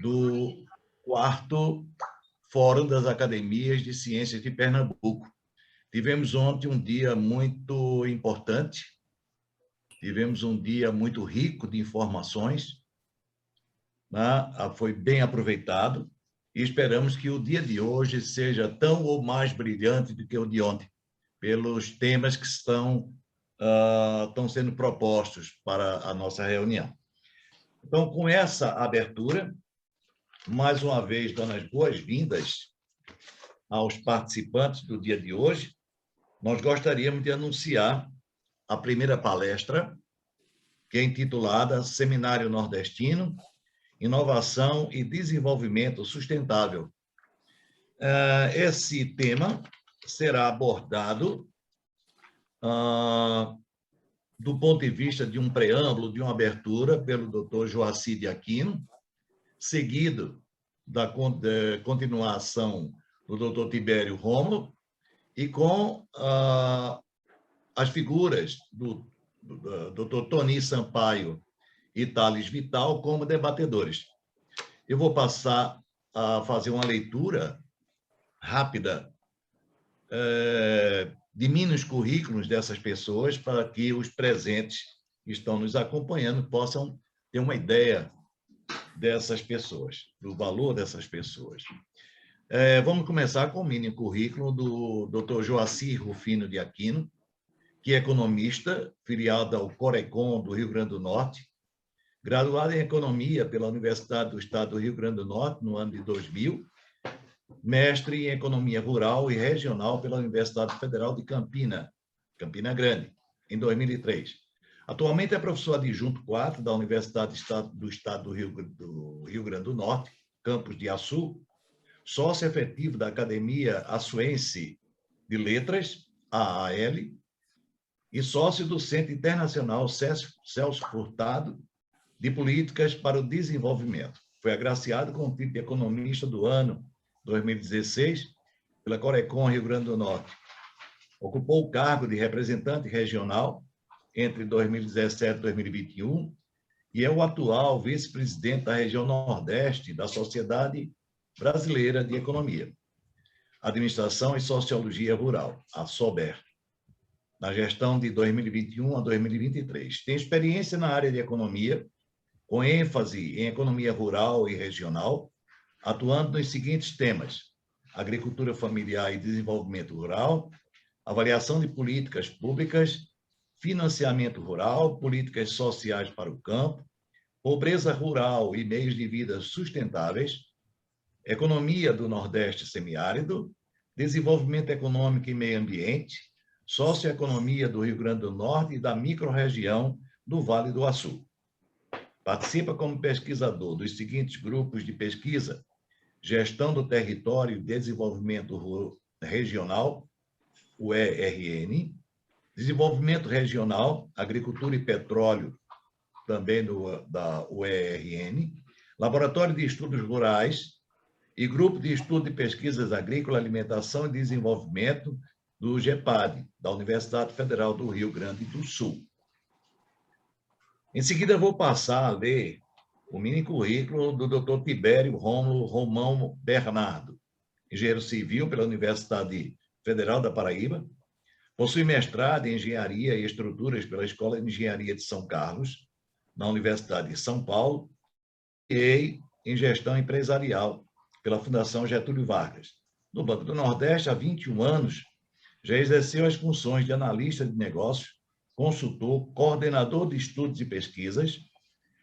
do 4º Fórum das Academias de Ciências de Pernambuco. Tivemos ontem um dia muito importante, tivemos um dia muito rico de informações, né? Foi bem aproveitado e esperamos que o dia de hoje seja tão ou mais brilhante do que o de ontem, pelos temas que estão sendo propostos para a nossa reunião. Então, com essa abertura, mais uma vez, dando as boas-vindas aos participantes do dia de hoje, nós gostaríamos de anunciar a primeira palestra, que é intitulada Seminário Nordestino, Inovação e Desenvolvimento Sustentável. Esse tema será abordado do ponto de vista de um preâmbulo, de uma abertura, pelo Dr. Joacy de Aquino, seguido da continuação do Dr. Tibério Rômulo, e com as figuras do Dr. Tony Sampaio e Thales Vital como debatedores. Eu vou passar a fazer uma leitura rápida de mini currículos dessas pessoas, para que os presentes que estão nos acompanhando possam ter uma ideia dessas pessoas, do valor dessas pessoas. Vamos começar com o mini currículo do Dr. Joacy Rufino de Aquino, que é economista, filiado ao Corecon do Rio Grande do Norte, graduado em Economia pela Universidade do Estado do Rio Grande do Norte, no ano de 2000, mestre em Economia Rural e Regional pela Universidade Federal de Campina Grande, em 2003. Atualmente é professor adjunto 4 da Universidade do Estado do Rio Grande do Norte, campus de Açu, sócio efetivo da Academia Açuense de Letras, AAL, e sócio do Centro Internacional Celso Furtado de Políticas para o Desenvolvimento. Foi agraciado com o título de Economista do ano 2016 pela Corecon Rio Grande do Norte. Ocupou o cargo de representante regional entre 2017 e 2021 e é o atual vice-presidente da região Nordeste da Sociedade Brasileira de Economia, Administração e Sociologia Rural, a SOBER, na gestão de 2021 a 2023. Tem experiência na área de economia, com ênfase em economia rural e regional, atuando nos seguintes temas: agricultura familiar e desenvolvimento rural, avaliação de políticas públicas, financiamento rural, políticas sociais para o campo, pobreza rural e meios de vida sustentáveis, economia do Nordeste semiárido, desenvolvimento econômico e meio ambiente, socioeconomia do Rio Grande do Norte e da microrregião do Vale do Açu. Participa como pesquisador dos seguintes grupos de pesquisa: Gestão do Território e Desenvolvimento Regional, o ERN, Desenvolvimento Regional, Agricultura e Petróleo, também da UERN, Laboratório de Estudos Rurais e Grupo de Estudo de Pesquisas Agrícola, Alimentação e Desenvolvimento, do GEPAD, da Universidade Federal do Rio Grande do Sul. Em seguida, vou passar a ler o mini currículo do Dr. Tibério Rômulo Romão Bernardo, engenheiro civil pela Universidade Federal da Paraíba, possui mestrado em Engenharia e Estruturas pela Escola de Engenharia de São Carlos, na Universidade de São Paulo, e em Gestão Empresarial pela Fundação Getúlio Vargas. No Banco do Nordeste, há 21 anos, já exerceu as funções de analista de negócios, consultor, coordenador de estudos e pesquisas,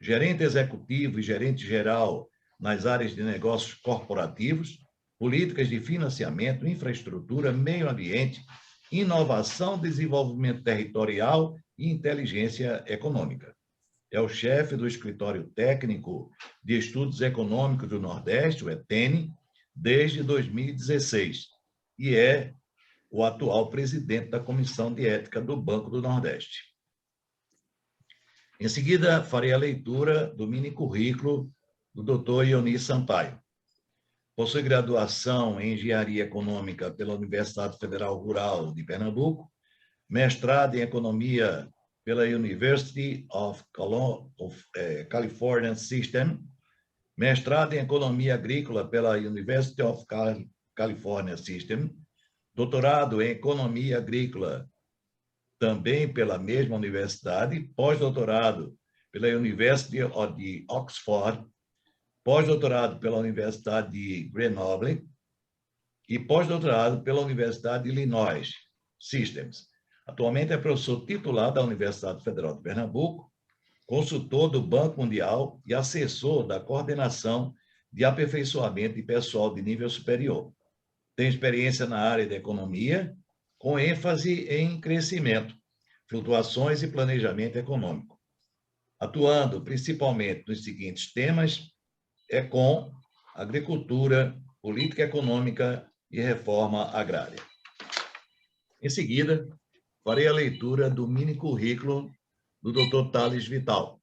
gerente executivo e gerente geral nas áreas de negócios corporativos, políticas de financiamento, infraestrutura, meio ambiente, inovação, desenvolvimento territorial e inteligência econômica. É o chefe do Escritório Técnico de Estudos Econômicos do Nordeste, o ETENE, desde 2016, e é o atual presidente da Comissão de Ética do Banco do Nordeste. Em seguida, farei a leitura do mini currículo do Dr. Tony Sampaio. Possui graduação em Engenharia Econômica pela Universidade Federal Rural de Pernambuco, mestrado em Economia pela University of California System, mestrado em Economia Agrícola pela University of California System, doutorado em Economia Agrícola também pela mesma universidade, pós-doutorado pela University de Oxford, pós-doutorado pela Universidade de Grenoble e pós-doutorado pela Universidade de Illinois Systems. Atualmente é professor titular da Universidade Federal de Pernambuco, consultor do Banco Mundial e assessor da coordenação de aperfeiçoamento de pessoal de nível superior. Tem experiência na área de economia, com ênfase em crescimento, flutuações e planejamento econômico, atuando principalmente nos seguintes temas: ECON, agricultura, política econômica e reforma agrária. Em seguida, farei a leitura do mini-currículo do Dr. Thales Vital.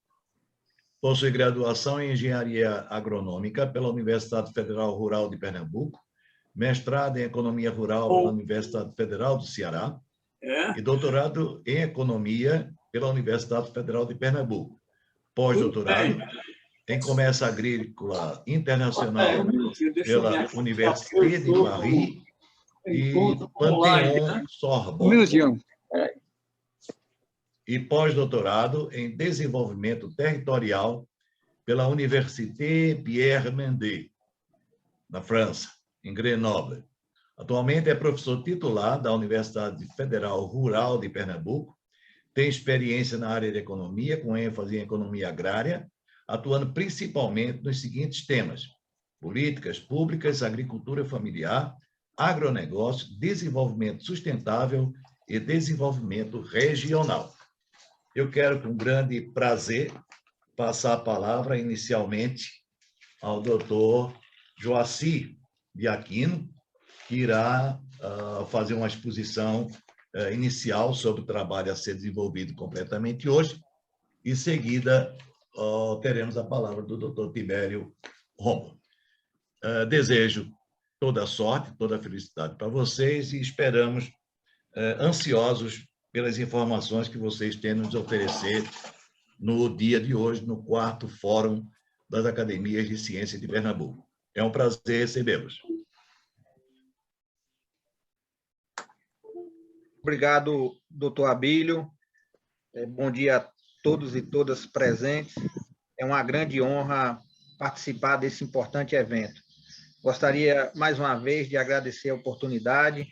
Possui graduação em Engenharia Agronômica pela Universidade Federal Rural de Pernambuco, mestrado em Economia Rural pela Universidade Federal do Ceará e doutorado em Economia pela Universidade Federal de Pernambuco. Pós-doutorado em Comércio Agrícola Internacional pela Université de Paris e Panthéon Sorbonne. E pós-doutorado em Desenvolvimento Territorial pela Université Pierre Mendès, na França, em Grenoble. Atualmente é professor titular da Universidade Federal Rural de Pernambuco, tem experiência na área de economia, com ênfase em economia agrária, atuando principalmente nos seguintes temas: políticas públicas, agricultura familiar, agronegócio, desenvolvimento sustentável e desenvolvimento regional. Eu quero, com grande prazer, passar a palavra inicialmente ao doutor Joacir de Aquino, que irá fazer uma exposição inicial sobre o trabalho a ser desenvolvido completamente hoje. Em seguida, teremos a palavra do doutor Tibério Rômulo. Desejo toda a sorte, toda a felicidade para vocês e esperamos, ansiosos pelas informações que vocês têm a nos oferecer no dia de hoje, no 4º Fórum das Academias de Ciência de Pernambuco. É um prazer recebê-los. Obrigado, doutor Abílio. Bom dia a todos e todas presentes. É uma grande honra participar desse importante evento. Gostaria, mais uma vez, de agradecer a oportunidade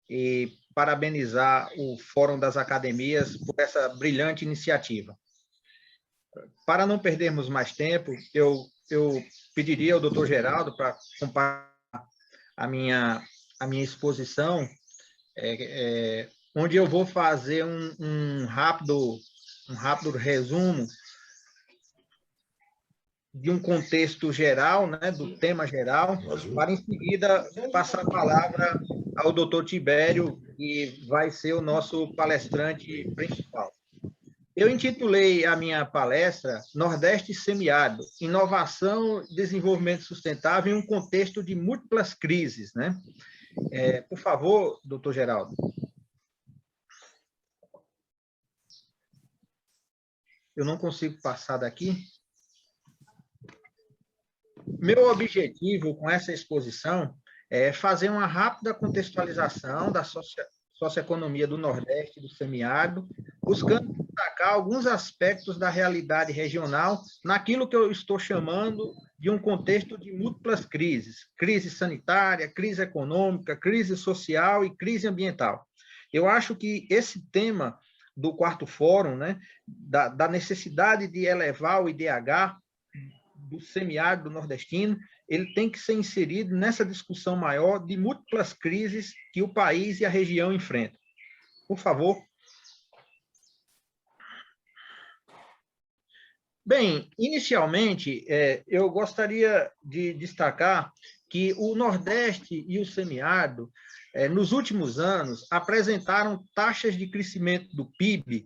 e parabenizar o Fórum das Academias por essa brilhante iniciativa. Para não perdermos mais tempo, eu pediria ao doutor Geraldo para compartilhar a minha exposição, onde eu vou fazer um rápido resumo de um contexto geral, né, do tema geral, para, em seguida, passar a palavra ao doutor Tibério, que vai ser o nosso palestrante principal. Eu intitulei a minha palestra Nordeste Semiárido, Inovação e Desenvolvimento Sustentável em um contexto de múltiplas crises, né? Por favor, doutor Geraldo. Eu não consigo passar daqui. Meu objetivo com essa exposição é fazer uma rápida contextualização da socioeconomia do Nordeste e do semiárido, buscando destacar alguns aspectos da realidade regional naquilo que eu estou chamando de um contexto de múltiplas crises: crise sanitária, crise econômica, crise social e crise ambiental. Eu acho que esse tema do 4º Fórum, né, da necessidade de elevar o IDH do semiárido nordestino, ele tem que ser inserido nessa discussão maior de múltiplas crises que o país e a região enfrentam. Por favor. Bem, inicialmente, eu gostaria de destacar que o Nordeste e o semiárido, nos últimos anos, apresentaram taxas de crescimento do PIB,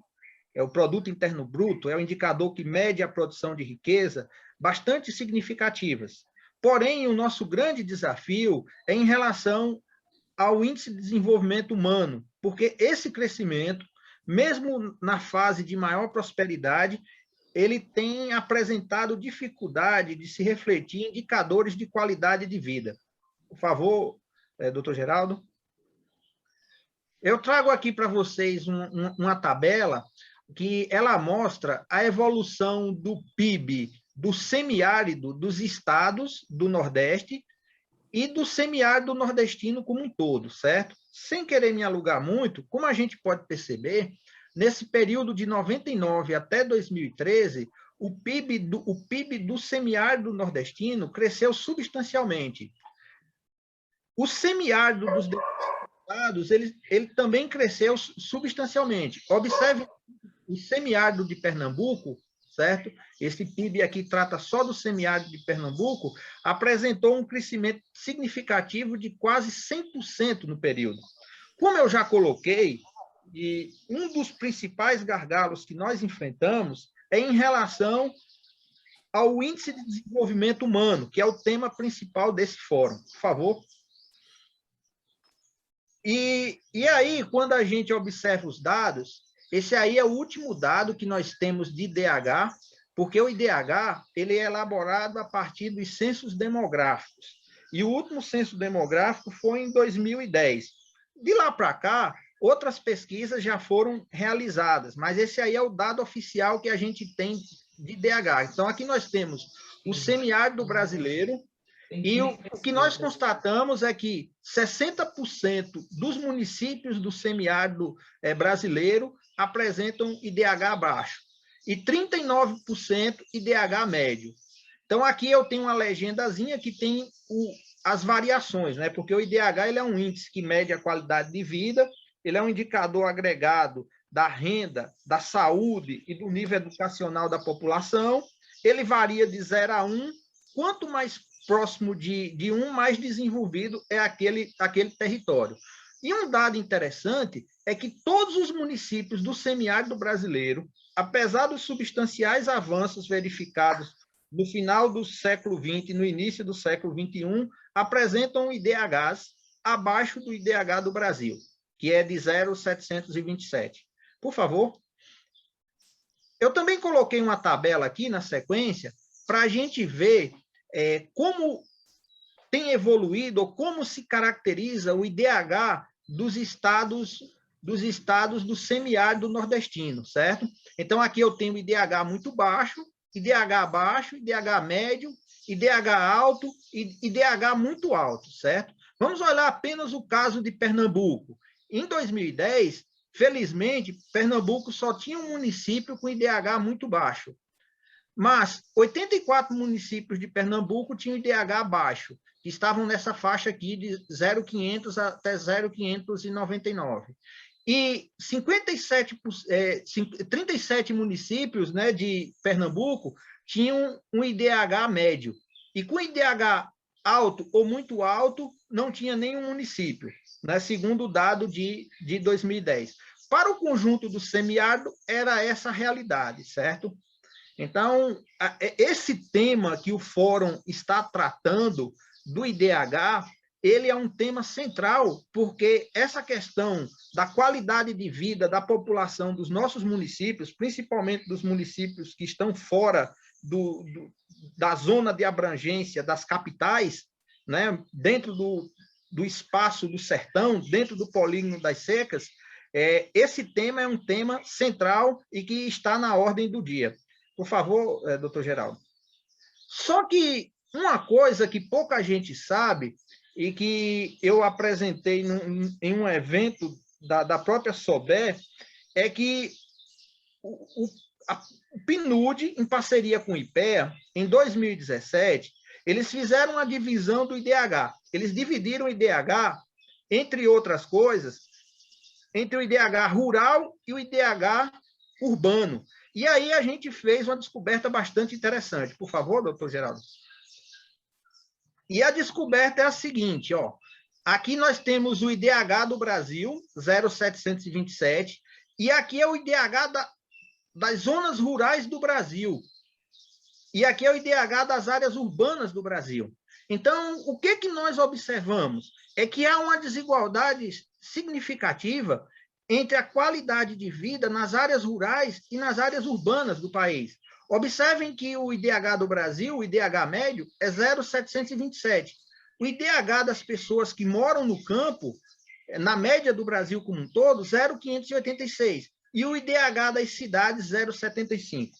o Produto Interno Bruto, é o indicador que mede a produção de riqueza, bastante significativas. Porém, o nosso grande desafio é em relação ao Índice de Desenvolvimento Humano, porque esse crescimento, mesmo na fase de maior prosperidade, ele tem apresentado dificuldade de se refletir em indicadores de qualidade de vida. Por favor, doutor Geraldo. Eu trago aqui para vocês uma tabela que ela mostra a evolução do PIB do semiárido dos estados do Nordeste e do semiárido nordestino como um todo, certo? Sem querer me alugar muito, como a gente pode perceber, nesse período de 99 até 2013, o PIB do semiárido nordestino cresceu substancialmente. O semiárido dos estados, ele também cresceu substancialmente. Observe o semiárido de Pernambuco, certo? Esse PIB aqui trata só do semiárido de Pernambuco, apresentou um crescimento significativo de quase 100% no período. Como eu já coloquei, e um dos principais gargalos que nós enfrentamos é em relação ao Índice de Desenvolvimento Humano, que é o tema principal desse fórum. Por favor. E aí, quando a gente observa os dados, esse aí é o último dado que nós temos de IDH, porque o IDH ele é elaborado a partir dos censos demográficos. E o último censo demográfico foi em 2010. De lá para cá, outras pesquisas já foram realizadas, mas esse aí é o dado oficial que a gente tem de IDH. Então, aqui nós temos o semiárido brasileiro, e o que nós constatamos é que 60% dos municípios do semiárido brasileiro apresentam IDH baixo e 39% IDH médio. Então, aqui eu tenho uma legendazinha que tem as variações, né? Porque o IDH ele é um índice que mede a qualidade de vida, ele é um indicador agregado da renda, da saúde e do nível educacional da população. Ele varia de 0 a 1. Quanto mais próximo de 1, mais desenvolvido é aquele território. E um dado interessante é que todos os municípios do semiárido brasileiro, apesar dos substanciais avanços verificados no final do século XX e no início do século XXI, apresentam IDHs abaixo do IDH do Brasil, que é de 0,727. Por favor. Eu também coloquei uma tabela aqui na sequência para a gente ver como tem evoluído ou como se caracteriza o IDH dos estados do semiárido nordestino, certo? Então, aqui eu tenho IDH muito baixo, IDH médio, IDH alto e IDH muito alto, certo? Vamos olhar apenas o caso de Pernambuco. Em 2010, felizmente, Pernambuco só tinha um município com IDH muito baixo. Mas 84 municípios de Pernambuco tinham IDH baixo, que estavam nessa faixa aqui de 0,500 até 0,599. E 37 municípios, né, de Pernambuco tinham um IDH médio. E com IDH alto ou muito alto, não tinha nenhum município, né, segundo o dado de 2010. Para o conjunto do semiárido, era essa a realidade, certo? Então, esse tema que o Fórum está tratando do IDH, ele é um tema central, porque essa questão da qualidade de vida da população dos nossos municípios, principalmente dos municípios que estão fora da zona de abrangência das capitais, né, dentro do espaço do sertão, dentro do polígono das secas, esse tema é um tema central e que está na ordem do dia. Por favor, doutor Geraldo. Só que uma coisa que pouca gente sabe e que eu apresentei em um evento da própria SOBER é que o PNUD, em parceria com o IPEA, em 2017, eles fizeram uma divisão do IDH. Eles dividiram o IDH, entre outras coisas, entre o IDH rural e o IDH urbano. E aí a gente fez uma descoberta bastante interessante. Por favor, doutor Geraldo. E a descoberta é a seguinte, ó. Aqui nós temos o IDH do Brasil, 0,727, e aqui é o IDH das zonas rurais do Brasil. E aqui é o IDH das áreas urbanas do Brasil. Então, o que nós observamos? É que há uma desigualdade significativa entre a qualidade de vida nas áreas rurais e nas áreas urbanas do país. Observem que o IDH do Brasil, o IDH médio, é 0,727. O IDH das pessoas que moram no campo, na média do Brasil como um todo, 0,586. E o IDH das cidades, 0,75.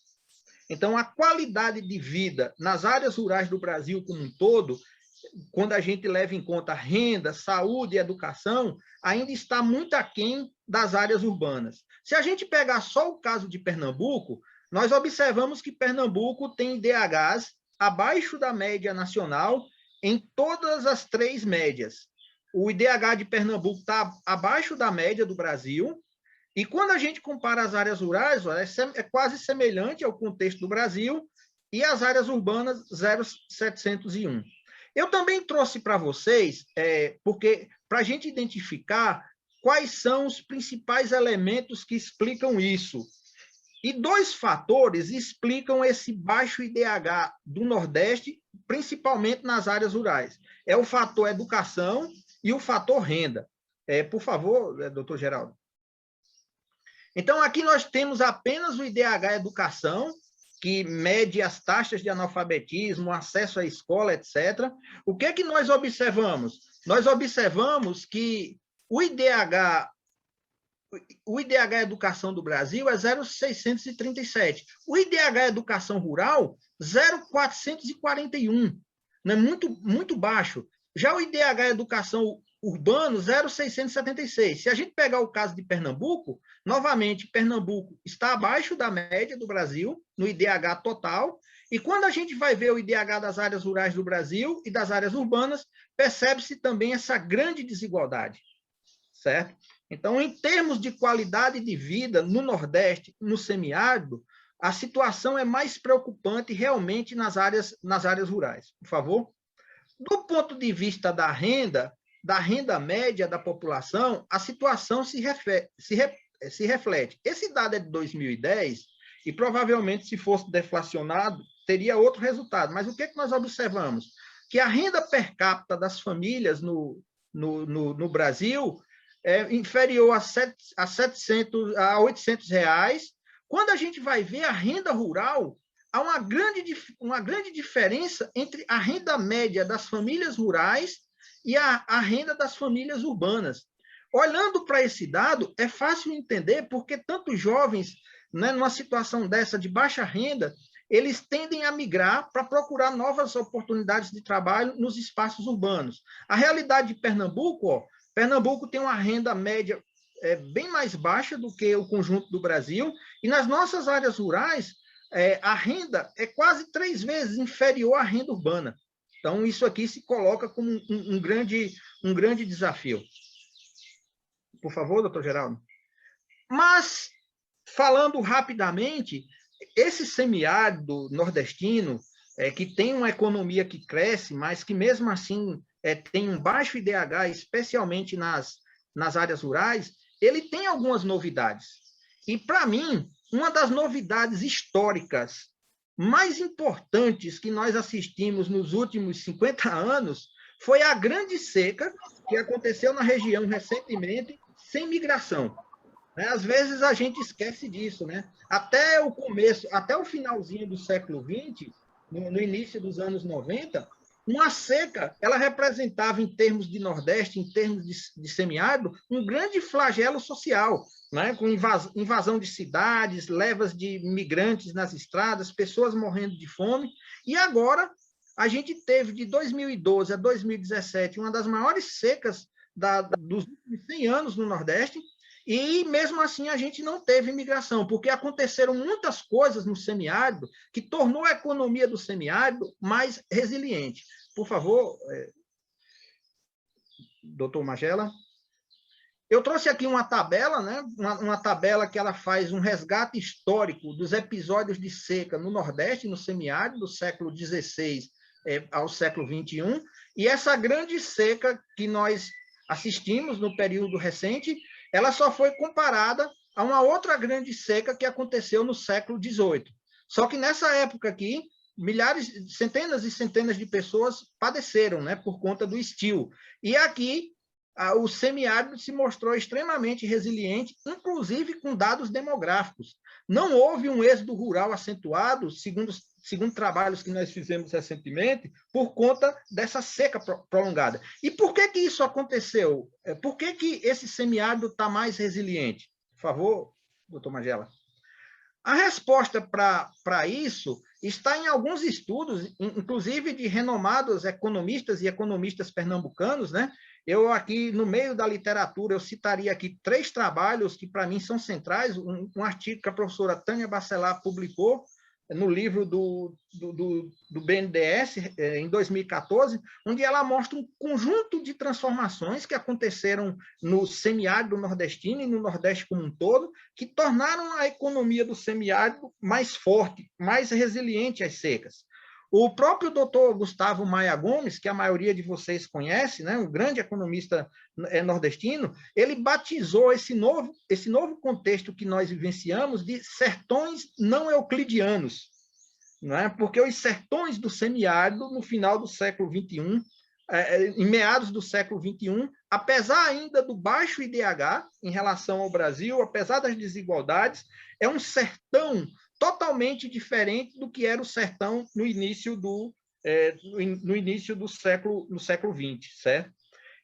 Então, a qualidade de vida nas áreas rurais do Brasil como um todo, quando a gente leva em conta renda, saúde e educação, ainda está muito aquém das áreas urbanas. Se a gente pegar só o caso de Pernambuco, nós observamos que Pernambuco tem IDHs abaixo da média nacional em todas as 3 médias. O IDH de Pernambuco está abaixo da média do Brasil, e quando a gente compara as áreas rurais, é quase semelhante ao contexto do Brasil, e as áreas urbanas, 0,701. Eu também trouxe para vocês, porque para a gente identificar quais são os principais elementos que explicam isso. E 2 fatores explicam esse baixo IDH do Nordeste, principalmente nas áreas rurais. É o fator educação e o fator renda. Por favor, doutor Geraldo. Então, aqui nós temos apenas o IDH educação, que mede as taxas de analfabetismo, acesso à escola, etc. O que é que nós observamos? Nós observamos que o IDH educação do Brasil é 0,637. O IDH educação rural, 0,441. Né? Muito baixo. Já o IDH educação urbano, 0,676. Se a gente pegar o caso de Pernambuco, novamente, Pernambuco está abaixo da média do Brasil, no IDH total, e quando a gente vai ver o IDH das áreas rurais do Brasil e das áreas urbanas, percebe-se também essa grande desigualdade, certo? Então, em termos de qualidade de vida no Nordeste, no semiárido, a situação é mais preocupante realmente nas áreas rurais. Por favor. Do ponto de vista da renda média da população, a situação se reflete. Esse dado é de 2010 e provavelmente, se fosse deflacionado, teria outro resultado. Mas o que é que nós observamos? Que a renda per capita das famílias no Brasil é inferior a 800 reais. Quando a gente vai ver a renda rural, há uma grande diferença entre a renda média das famílias rurais e a renda das famílias urbanas. Olhando para esse dado, é fácil entender porque tantos jovens, né, numa situação dessa de baixa renda, eles tendem a migrar para procurar novas oportunidades de trabalho nos espaços urbanos. A realidade de Pernambuco, Pernambuco tem uma renda média bem mais baixa do que o conjunto do Brasil, e nas nossas áreas rurais, a renda é quase 3 vezes inferior à renda urbana. Então, isso aqui se coloca como um grande desafio. Por favor, doutor Geraldo. Mas, falando rapidamente, esse semiárido nordestino, que tem uma economia que cresce, mas que mesmo assim tem um baixo IDH, especialmente nas áreas rurais, ele tem algumas novidades. E, para mim, uma das novidades históricas mais importantes que nós assistimos nos últimos 50 anos foi a grande seca que aconteceu na região recentemente, sem migração. Às vezes a gente esquece disso, né? Até o finalzinho do século XX, no início dos anos 90, uma seca, ela representava, em termos de Nordeste, em termos de semiárido, um grande flagelo social, né? Com invasão de cidades, levas de migrantes nas estradas, pessoas morrendo de fome. E agora, a gente teve, de 2012 a 2017, uma das maiores secas dos últimos 100 anos no Nordeste, e mesmo assim a gente não teve imigração, porque aconteceram muitas coisas no semiárido que tornou a economia do semiárido mais resiliente. Por favor, doutor Magela. Eu trouxe aqui uma tabela, né? Uma tabela que ela faz um resgate histórico dos episódios de seca no Nordeste, no semiárido, do século XVI ao século XXI, e essa grande seca que nós assistimos no período recente, ela só foi comparada a uma outra grande seca que aconteceu no século XVIII. Só que nessa época aqui, centenas e centenas de pessoas padeceram, né, por conta do estio. E aqui o semiárido se mostrou extremamente resiliente, inclusive com dados demográficos. Não houve um êxodo rural acentuado, segundo trabalhos que nós fizemos recentemente, por conta dessa seca prolongada. E por que isso aconteceu? Por que esse semiárido está mais resiliente? Por favor, doutor Magela. A resposta para isso está em alguns estudos, inclusive de renomados economistas e economistas pernambucanos, né? Eu aqui, no meio da literatura, eu citaria aqui 3 trabalhos que, para mim, são centrais. Um artigo que a professora Tânia Bacelar publicou no livro do BNDES, em 2014, onde ela mostra um conjunto de transformações que aconteceram no semiárido nordestino e no Nordeste como um todo, que tornaram a economia do semiárido mais forte, mais resiliente às secas. O próprio doutor Gustavo Maia Gomes, que a maioria de vocês conhece, né, um grande economista nordestino, ele batizou esse novo contexto que nós vivenciamos de sertões não euclidianos, não é? Porque os sertões do semiárido, no final do século XXI, em meados do século XXI, apesar ainda do baixo IDH em relação ao Brasil, apesar das desigualdades, é um sertão totalmente diferente do que era o sertão no início do século XX, certo?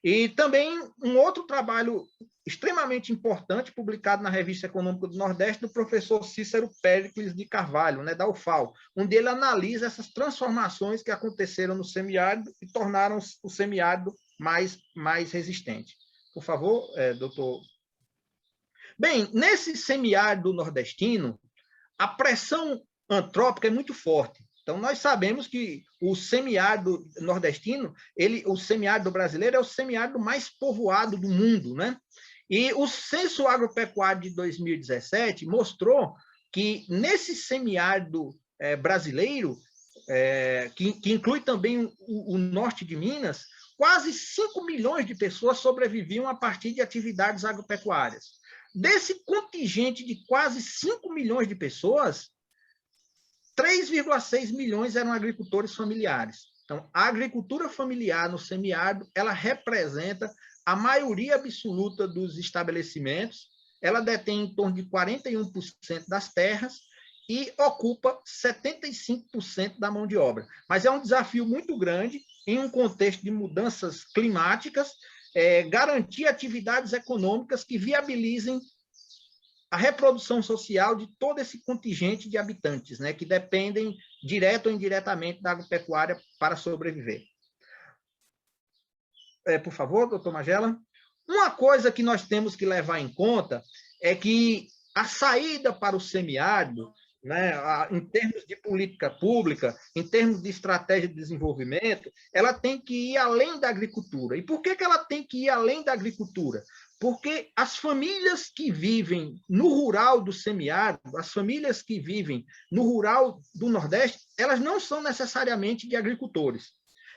E também um outro trabalho extremamente importante, publicado na Revista Econômica do Nordeste, do professor Cícero Péricles de Carvalho, né, da UFAL, onde ele analisa essas transformações que aconteceram no semiárido e tornaram o semiárido mais resistente. Por favor, doutor. Bem, nesse semiárido nordestino, a pressão antrópica é muito forte. Então, nós sabemos que o semiárido nordestino, o semiárido brasileiro é o semiárido mais povoado do mundo, né? E o Censo Agropecuário de 2017 mostrou que nesse semiárido brasileiro, que inclui também o norte de Minas, quase 5 milhões de pessoas sobreviviam a partir de atividades agropecuárias. Desse contingente de quase 5 milhões de pessoas, 3,6 milhões eram agricultores familiares. Então, a agricultura familiar no semiárido, ela representa a maioria absoluta dos estabelecimentos, ela detém em torno de 41% das terras e ocupa 75% da mão de obra. Mas é um desafio muito grande em um contexto de mudanças climáticas, garantir atividades econômicas que viabilizem a reprodução social de todo esse contingente de habitantes, né, que dependem, direto ou indiretamente, da agropecuária para sobreviver. Por favor, doutor Magela. Uma coisa que nós temos que levar em conta é que a saída para o semiárido, né, em termos de política pública, em termos de estratégia de desenvolvimento, ela tem que ir além da agricultura. E por que ela tem que ir além da agricultura? Porque as famílias que vivem no rural do semiárido, as famílias que vivem no rural do Nordeste, elas não são necessariamente de agricultores.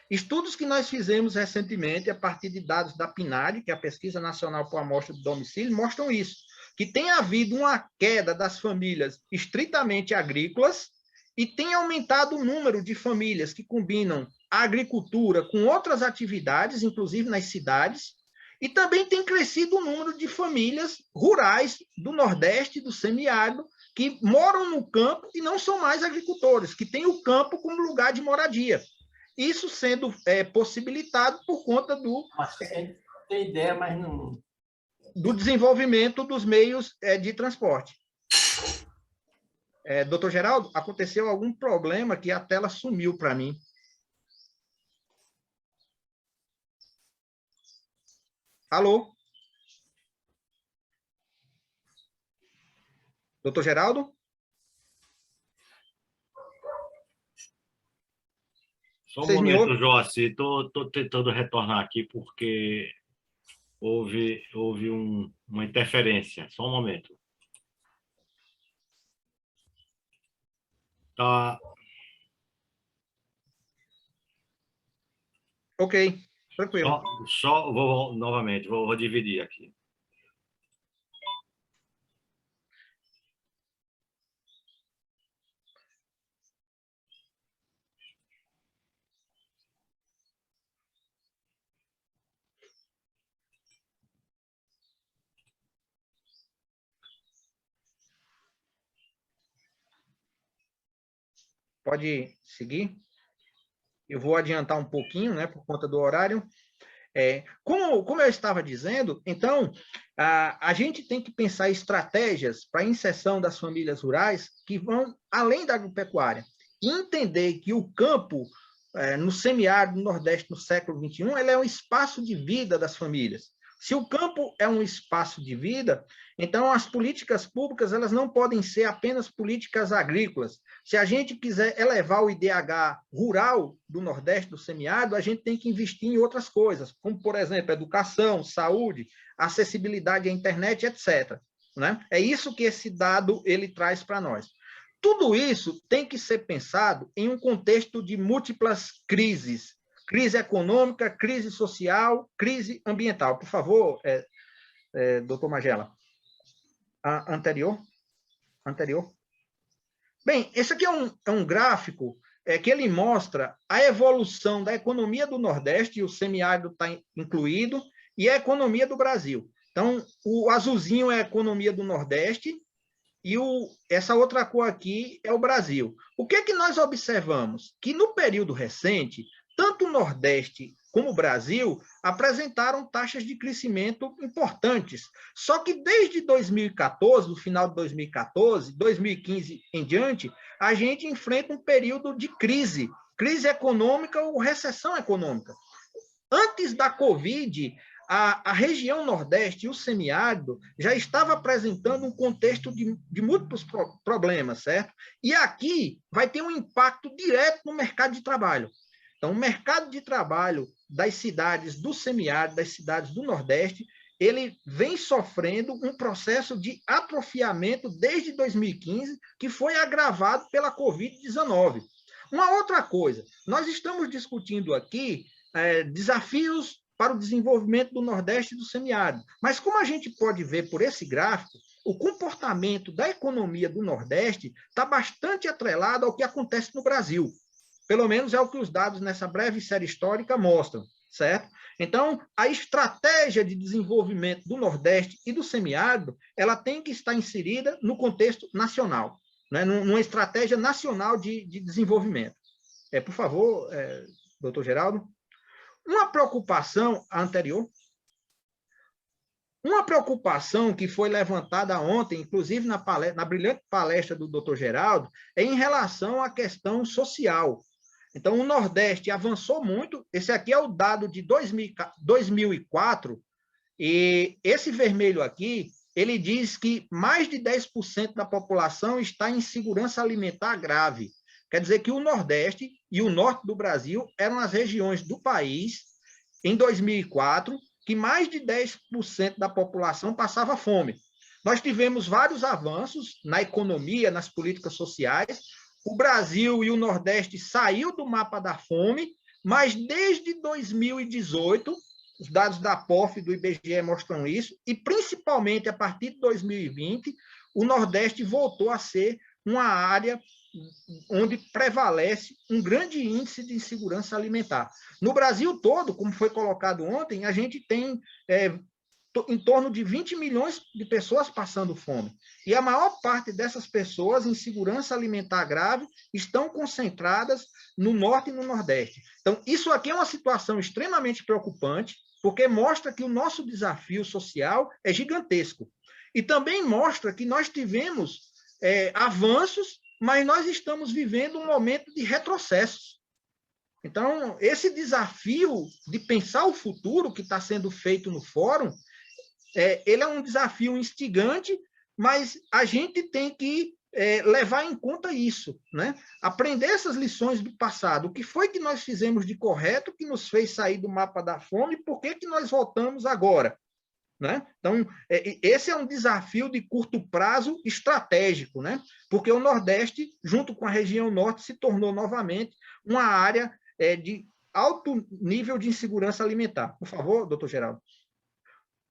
Estudos que nós fizemos recentemente, a partir de dados da PNAD, que é a Pesquisa Nacional por Amostra do Domicílio, mostram isso, que tem havido uma queda das famílias estritamente agrícolas e tem aumentado o número de famílias que combinam a agricultura com outras atividades, inclusive nas cidades, e também tem crescido o número de famílias rurais do Nordeste, do semiárido, que moram no campo e não são mais agricultores, que têm o campo como lugar de moradia. Isso sendo possibilitado por conta tem ideia, mas não... do desenvolvimento dos meios de transporte. Doutor Geraldo, aconteceu algum problema que a tela sumiu para mim. Alô? Doutor Geraldo? Só um momento, Joaci, estou tentando retornar aqui porque houve uma interferência. Só um momento. Tá. Ok, tranquilo. Só vou novamente, vou dividir aqui. pode seguir. Eu vou adiantar um pouquinho, né, por conta do horário. Como eu estava dizendo, então, a gente tem que pensar estratégias para a inserção das famílias rurais que vão além da agropecuária. E entender que o campo, no semiárido do Nordeste, no século XXI, ele é um espaço de vida das famílias. Se o campo é um espaço de vida, então as políticas públicas elas não podem ser apenas políticas agrícolas. Se a gente quiser elevar o IDH rural do Nordeste, do semiárido, a gente tem que investir em outras coisas, como, por exemplo, educação, saúde, acessibilidade à internet, etc. Né? É isso que esse dado ele traz para nós. Tudo isso tem que ser pensado em um contexto de múltiplas crises. Crise econômica, crise social, crise ambiental. Por favor, doutor Magela. Anterior. Bem, esse aqui é um gráfico que ele mostra a evolução da economia do Nordeste, e o semiárido está incluído, e a economia do Brasil. Então, o azulzinho é a economia do Nordeste, e essa outra cor aqui é o Brasil. O que nós observamos? Que no período recente, tanto o Nordeste como o Brasil apresentaram taxas de crescimento importantes. Só que desde 2014, no final de 2014, 2015 em diante, a gente enfrenta um período de crise econômica ou recessão econômica. Antes da Covid, a região Nordeste e o semiárido já estava apresentando um contexto de múltiplos problemas, certo? E aqui vai ter um impacto direto no mercado de trabalho. Então, o mercado de trabalho das cidades do semiárido, das cidades do Nordeste, ele vem sofrendo um processo de atrofiamento desde 2015, que foi agravado pela Covid-19. Uma outra coisa, nós estamos discutindo aqui desafios para o desenvolvimento do Nordeste e do semiárido, mas como a gente pode ver por esse gráfico, o comportamento da economia do Nordeste está bastante atrelado ao que acontece no Brasil. Pelo menos é o que os dados nessa breve série histórica mostram, certo? Então, a estratégia de desenvolvimento do Nordeste e do semiárido, ela tem que estar inserida no contexto nacional, né? Numa estratégia nacional de desenvolvimento. Por favor, doutor Geraldo. Uma preocupação anterior, uma preocupação que foi levantada ontem, inclusive na brilhante palestra do doutor Geraldo, é em relação à questão social. Então, o Nordeste avançou muito. Esse aqui é o dado de 2004, e esse vermelho aqui, ele diz que mais de 10% da população está em insegurança alimentar grave. Quer dizer que o Nordeste e o Norte do Brasil eram as regiões do país, em 2004, que mais de 10% da população passava fome. Nós tivemos vários avanços na economia, nas políticas sociais. O Brasil e o Nordeste saiu do mapa da fome, mas desde 2018, os dados da POF e do IBGE mostram isso, e principalmente a partir de 2020, o Nordeste voltou a ser uma área onde prevalece um grande índice de insegurança alimentar. No Brasil todo, como foi colocado ontem, a gente tem em torno de 20 milhões de pessoas passando fome. E a maior parte dessas pessoas em segurança alimentar grave estão concentradas no Norte e no Nordeste. Então, isso aqui é uma situação extremamente preocupante, porque mostra que o nosso desafio social é gigantesco. E também mostra que nós tivemos avanços, mas nós estamos vivendo um momento de retrocessos. Então, esse desafio de pensar o futuro que está sendo feito no fórum, ele é um desafio instigante, mas a gente tem que levar em conta isso, né? Aprender essas lições do passado. O que foi que nós fizemos de correto que nos fez sair do mapa da fome e por que nós voltamos agora? Né? Então, esse é um desafio de curto prazo estratégico, né? Porque o Nordeste, junto com a região Norte, se tornou novamente uma área de alto nível de insegurança alimentar. Por favor, doutor Geraldo.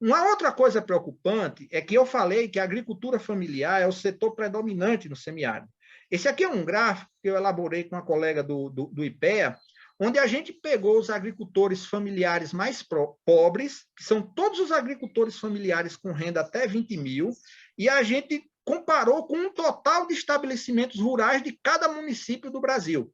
Uma outra coisa preocupante é que eu falei que a agricultura familiar é o setor predominante no semiárido. Esse aqui é um gráfico que eu elaborei com uma colega do IPEA, onde a gente pegou os agricultores familiares mais pobres, que são todos os agricultores familiares com renda até 20 mil, e a gente comparou com um total de estabelecimentos rurais de cada município do Brasil.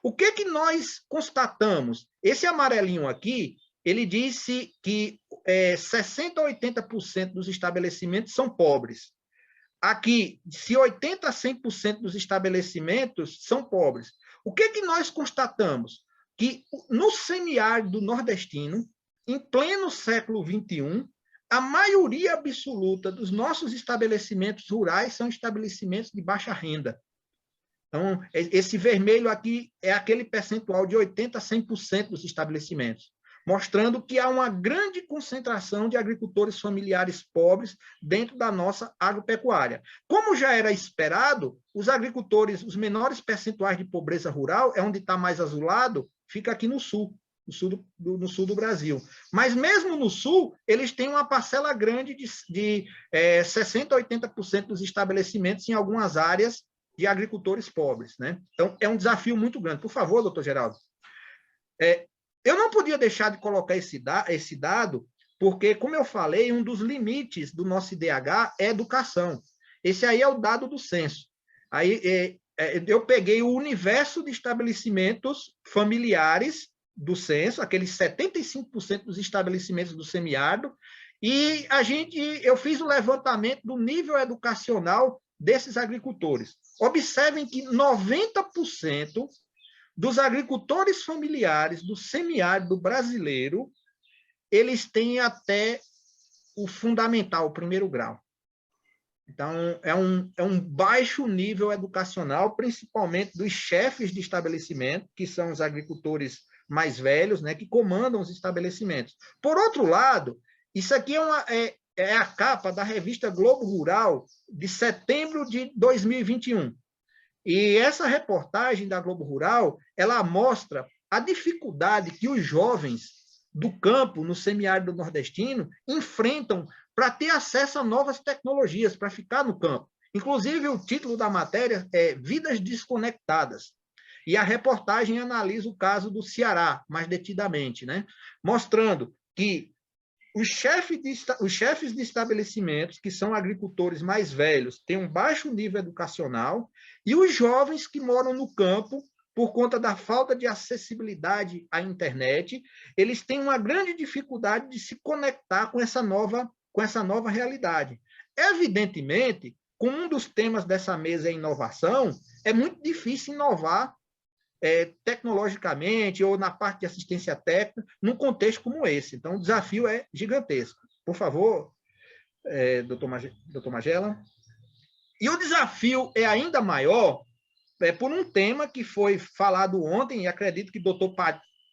O que nós constatamos? Esse amarelinho aqui, ele disse que 60% a 80% dos estabelecimentos são pobres. Aqui, se 80% a 100% dos estabelecimentos são pobres. O que nós constatamos? Que no semiárido nordestino, em pleno século XXI, a maioria absoluta dos nossos estabelecimentos rurais são estabelecimentos de baixa renda. Então, esse vermelho aqui é aquele percentual de 80% a 100% dos estabelecimentos, mostrando que há uma grande concentração de agricultores familiares pobres dentro da nossa agropecuária. Como já era esperado, os agricultores, os menores percentuais de pobreza rural, é onde está mais azulado, fica aqui no sul do Brasil. Mas mesmo no sul, eles têm uma parcela grande de 60% a 80% dos estabelecimentos em algumas áreas de agricultores pobres, né? Então, é um desafio muito grande. Por favor, doutor Geraldo. Eu não podia deixar de colocar esse dado, porque, como eu falei, um dos limites do nosso IDH é educação. Esse aí é o dado do censo. Aí, eu peguei o universo de estabelecimentos familiares do censo, aqueles 75% dos estabelecimentos do semiárido, e eu fiz o levantamento do nível educacional desses agricultores. Observem que 90% dos agricultores familiares do semiárido brasileiro, eles têm até o fundamental, o primeiro grau. Então, é um baixo nível educacional, principalmente dos chefes de estabelecimento, que são os agricultores mais velhos, né, que comandam os estabelecimentos. Por outro lado, isso aqui é a capa da revista Globo Rural de setembro de 2021. E essa reportagem da Globo Rural, ela mostra a dificuldade que os jovens do campo, no semiárido nordestino, enfrentam para ter acesso a novas tecnologias, para ficar no campo. Inclusive, o título da matéria é Vidas Desconectadas. E a reportagem analisa o caso do Ceará, mais detidamente, né? Mostrando que os chefes de estabelecimentos, que são agricultores mais velhos, têm um baixo nível educacional, e os jovens que moram no campo, por conta da falta de acessibilidade à internet, eles têm uma grande dificuldade de se conectar com essa nova realidade. Evidentemente, como um dos temas dessa mesa é inovação, é muito difícil inovar tecnologicamente ou na parte de assistência técnica num contexto como esse. Então, o desafio é gigantesco. Por favor, doutor Magela. E o desafio é ainda maior por um tema que foi falado ontem, e acredito que o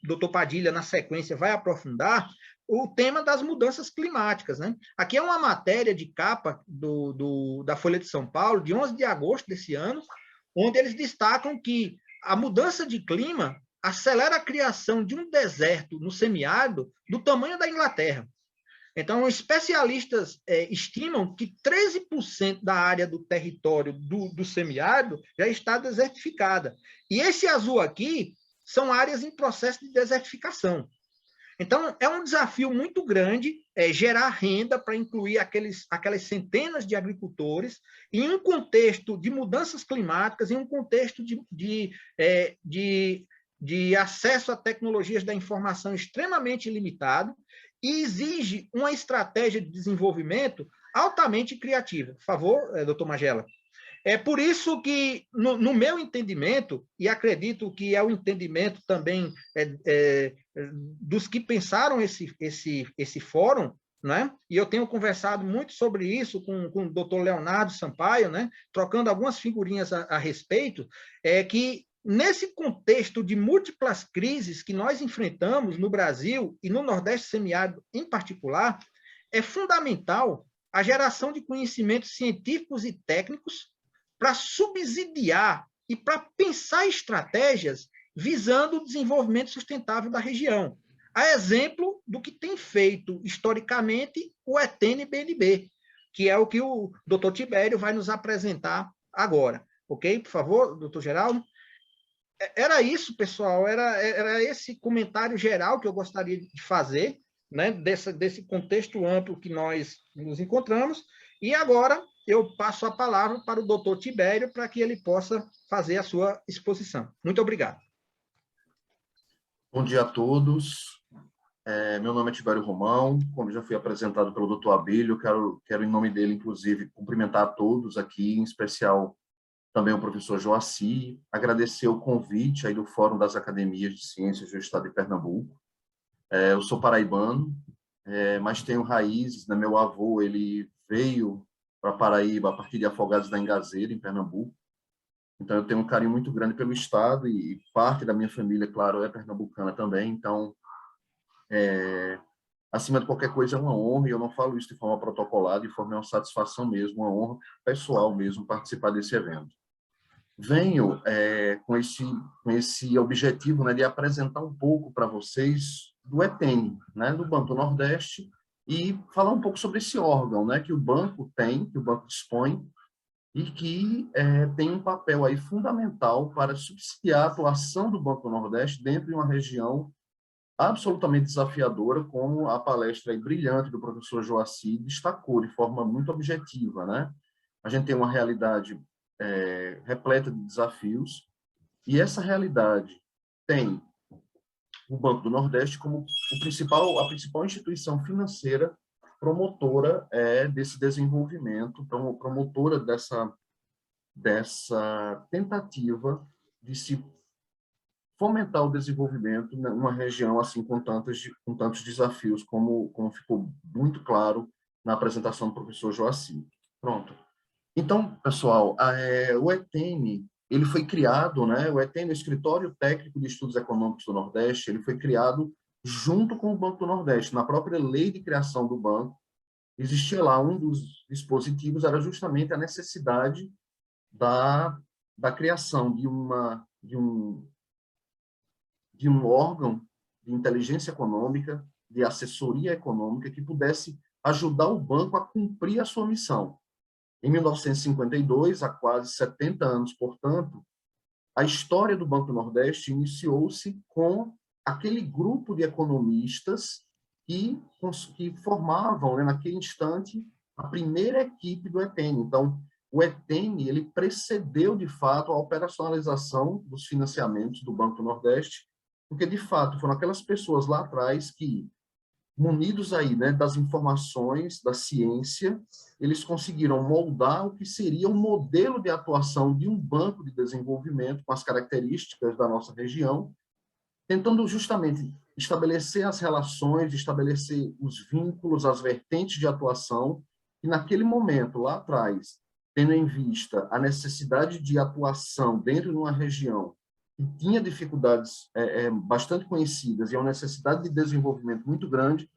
doutor Padilha, na sequência, vai aprofundar, o tema das mudanças climáticas, né? Aqui é uma matéria de capa da Folha de São Paulo, de 11 de agosto desse ano, onde eles destacam que a mudança de clima acelera a criação de um deserto no semiárido do tamanho da Inglaterra. Então, especialistas estimam que 13% da área do território do semiárido já está desertificada. E esse azul aqui são áreas em processo de desertificação. Então, é um desafio muito grande gerar renda para incluir aquelas centenas de agricultores em um contexto de mudanças climáticas, em um contexto de acesso a tecnologias da informação extremamente limitado, e exige uma estratégia de desenvolvimento altamente criativa. Por favor, doutor Magela. É por isso que, no meu entendimento, e acredito que é o entendimento também dos que pensaram esse fórum, né? E eu tenho conversado muito sobre isso com o doutor Leonardo Sampaio, né? Trocando algumas figurinhas a respeito, que nesse contexto de múltiplas crises que nós enfrentamos no Brasil e no Nordeste semiárido em particular, é fundamental a geração de conhecimentos científicos e técnicos para subsidiar e para pensar estratégias visando o desenvolvimento sustentável da região. A exemplo do que tem feito historicamente o ETN-BNB, que é o que o doutor Tibério vai nos apresentar agora. Ok? Por favor, doutor Geraldo. Era isso, pessoal, era esse comentário geral que eu gostaria de fazer, né, desse contexto amplo que nós nos encontramos, e agora eu passo a palavra para o doutor Tibério para que ele possa fazer a sua exposição. Muito obrigado. Bom dia a todos. Meu nome é Tibério Romão, como já fui apresentado pelo doutor Abílio, quero, em nome dele, inclusive, cumprimentar a todos aqui, em especial também o professor Joaci, agradecer o convite aí do Fórum das Academias de Ciências do Estado de Pernambuco. Eu sou paraibano, mas tenho raízes, né? Meu avô, ele veio para Paraíba a partir de Afogados da Engazeira, em Pernambuco. Então, eu tenho um carinho muito grande pelo Estado e parte da minha família, claro, é pernambucana também. Então, acima de qualquer coisa, é uma honra, e eu não falo isso de forma protocolada, de forma uma satisfação mesmo, uma honra pessoal mesmo participar desse evento. Venho com esse objetivo, né, de apresentar um pouco para vocês do ETEN, né, do Banco do Nordeste, e falar um pouco sobre esse órgão, né, que o banco tem, que o banco dispõe, e que tem um papel aí fundamental para subsidiar a atuação do Banco do Nordeste dentro de uma região absolutamente desafiadora, como a palestra aí brilhante do professor Joaci destacou de forma muito objetiva, né? A gente tem uma realidade repleta de desafios, e essa realidade tem o Banco do Nordeste como a principal instituição financeira promotora desse desenvolvimento, promotora dessa tentativa de se fomentar o desenvolvimento numa região assim com tantos desafios, como ficou muito claro na apresentação do professor Joaci. Pronto. Então, pessoal, o ETEN, ele foi criado, né? O ETEN, o Escritório Técnico de Estudos Econômicos do Nordeste, ele foi criado junto com o Banco do Nordeste. Na própria lei de criação do banco, existia lá um dos dispositivos, era justamente a necessidade da criação de um órgão de inteligência econômica, de assessoria econômica, que pudesse ajudar o banco a cumprir a sua missão. Em 1952, há quase 70 anos, portanto, a história do Banco do Nordeste iniciou-se com aquele grupo de economistas que formavam, né, naquele instante, a primeira equipe do ETEN. Então, o ETEN, ele precedeu, de fato, a operacionalização dos financiamentos do Banco do Nordeste, porque, de fato, foram aquelas pessoas lá atrás que, munidos aí, né, das informações, da ciência, eles conseguiram moldar o que seria um modelo de atuação de um banco de desenvolvimento com as características da nossa região, tentando justamente estabelecer as relações, estabelecer os vínculos, as vertentes de atuação, e naquele momento, lá atrás, tendo em vista a necessidade de atuação dentro de uma região que tinha dificuldades bastante conhecidas e uma necessidade de desenvolvimento muito grande,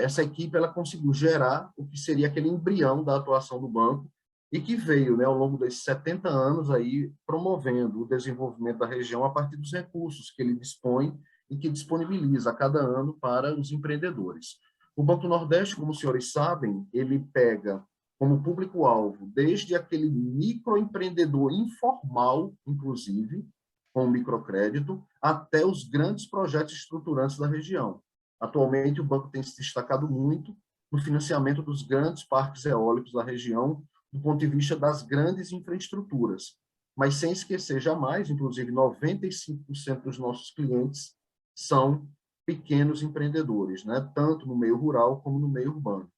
essa equipe ela conseguiu gerar o que seria aquele embrião da atuação do banco e que veio, né, ao longo desses 70 anos aí promovendo o desenvolvimento da região a partir dos recursos que ele dispõe e que disponibiliza a cada ano para os empreendedores. O Banco do Nordeste, como os senhores sabem, ele pega como público-alvo desde aquele microempreendedor informal, inclusive, com microcrédito, até os grandes projetos estruturantes da região. Atualmente, o banco tem se destacado muito no financiamento dos grandes parques eólicos da região, do ponto de vista das grandes infraestruturas. Mas sem esquecer jamais, inclusive, 95% dos nossos clientes são pequenos empreendedores, né? Tanto no meio rural como no meio urbano.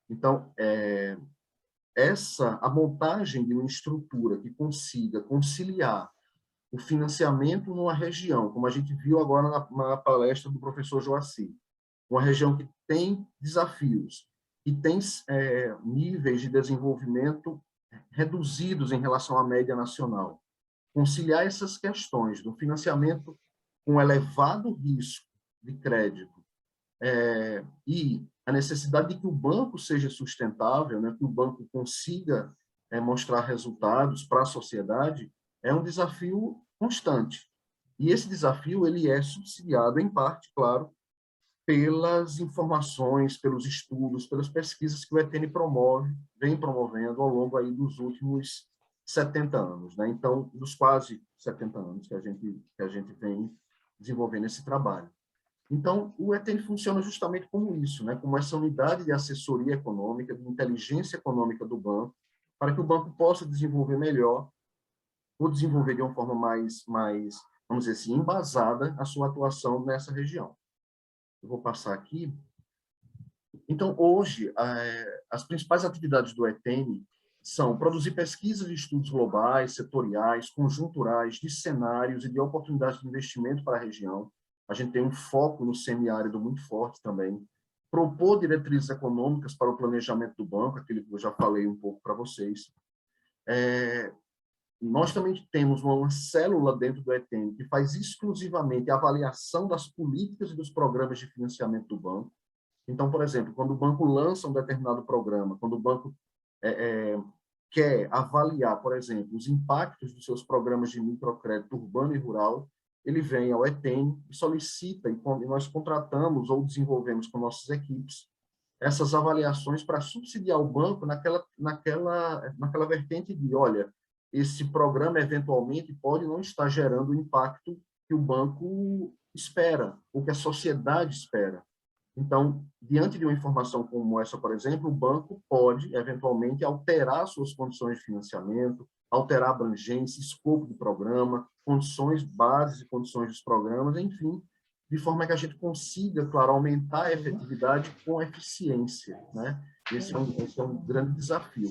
Então, a montagem de uma estrutura que consiga conciliar o financiamento numa região, como a gente viu agora na palestra do professor Joaci, uma região que tem desafios e tem níveis de desenvolvimento reduzidos em relação à média nacional. Conciliar essas questões do financiamento com elevado risco de crédito e a necessidade de que o banco seja sustentável, né, que o banco consiga mostrar resultados para a sociedade, é um desafio constante. E esse desafio ele é subsidiado, em parte, claro, pelas informações, pelos estudos, pelas pesquisas que o ETEN vem promovendo ao longo aí dos últimos 70 anos, né? Então, dos quase 70 anos que a gente vem desenvolvendo esse trabalho. Então, o ETN funciona justamente como isso, né? Como essa unidade de assessoria econômica, de inteligência econômica do banco, para que o banco possa desenvolver melhor, ou desenvolver de uma forma mais, vamos dizer assim, embasada a sua atuação nessa região. Eu vou passar aqui. Então, hoje, as principais atividades do ETN são produzir pesquisas e estudos globais, setoriais, conjunturais, de cenários e de oportunidades de investimento para a região. A gente tem um foco no semiárido muito forte também. Propor diretrizes econômicas para o planejamento do banco, aquele que eu já falei um pouco para vocês. Nós também temos uma célula dentro do ETN que faz exclusivamente a avaliação das políticas e dos programas de financiamento do banco. Então, por exemplo, quando o banco lança um determinado programa, quando o banco quer avaliar, por exemplo, os impactos dos seus programas de microcrédito urbano e rural, ele vem ao ETN e solicita, e nós contratamos ou desenvolvemos com nossas equipes essas avaliações para subsidiar o banco naquela vertente de, olha, esse programa eventualmente pode não estar gerando o impacto que o banco espera, ou que a sociedade espera. Então, diante de uma informação como essa, por exemplo, o banco pode, eventualmente, alterar suas condições de financiamento, alterar a abrangência, escopo do programa, condições bases e condições dos programas, enfim, de forma que a gente consiga, claro, aumentar a efetividade com eficiência, né? Esse é um grande desafio.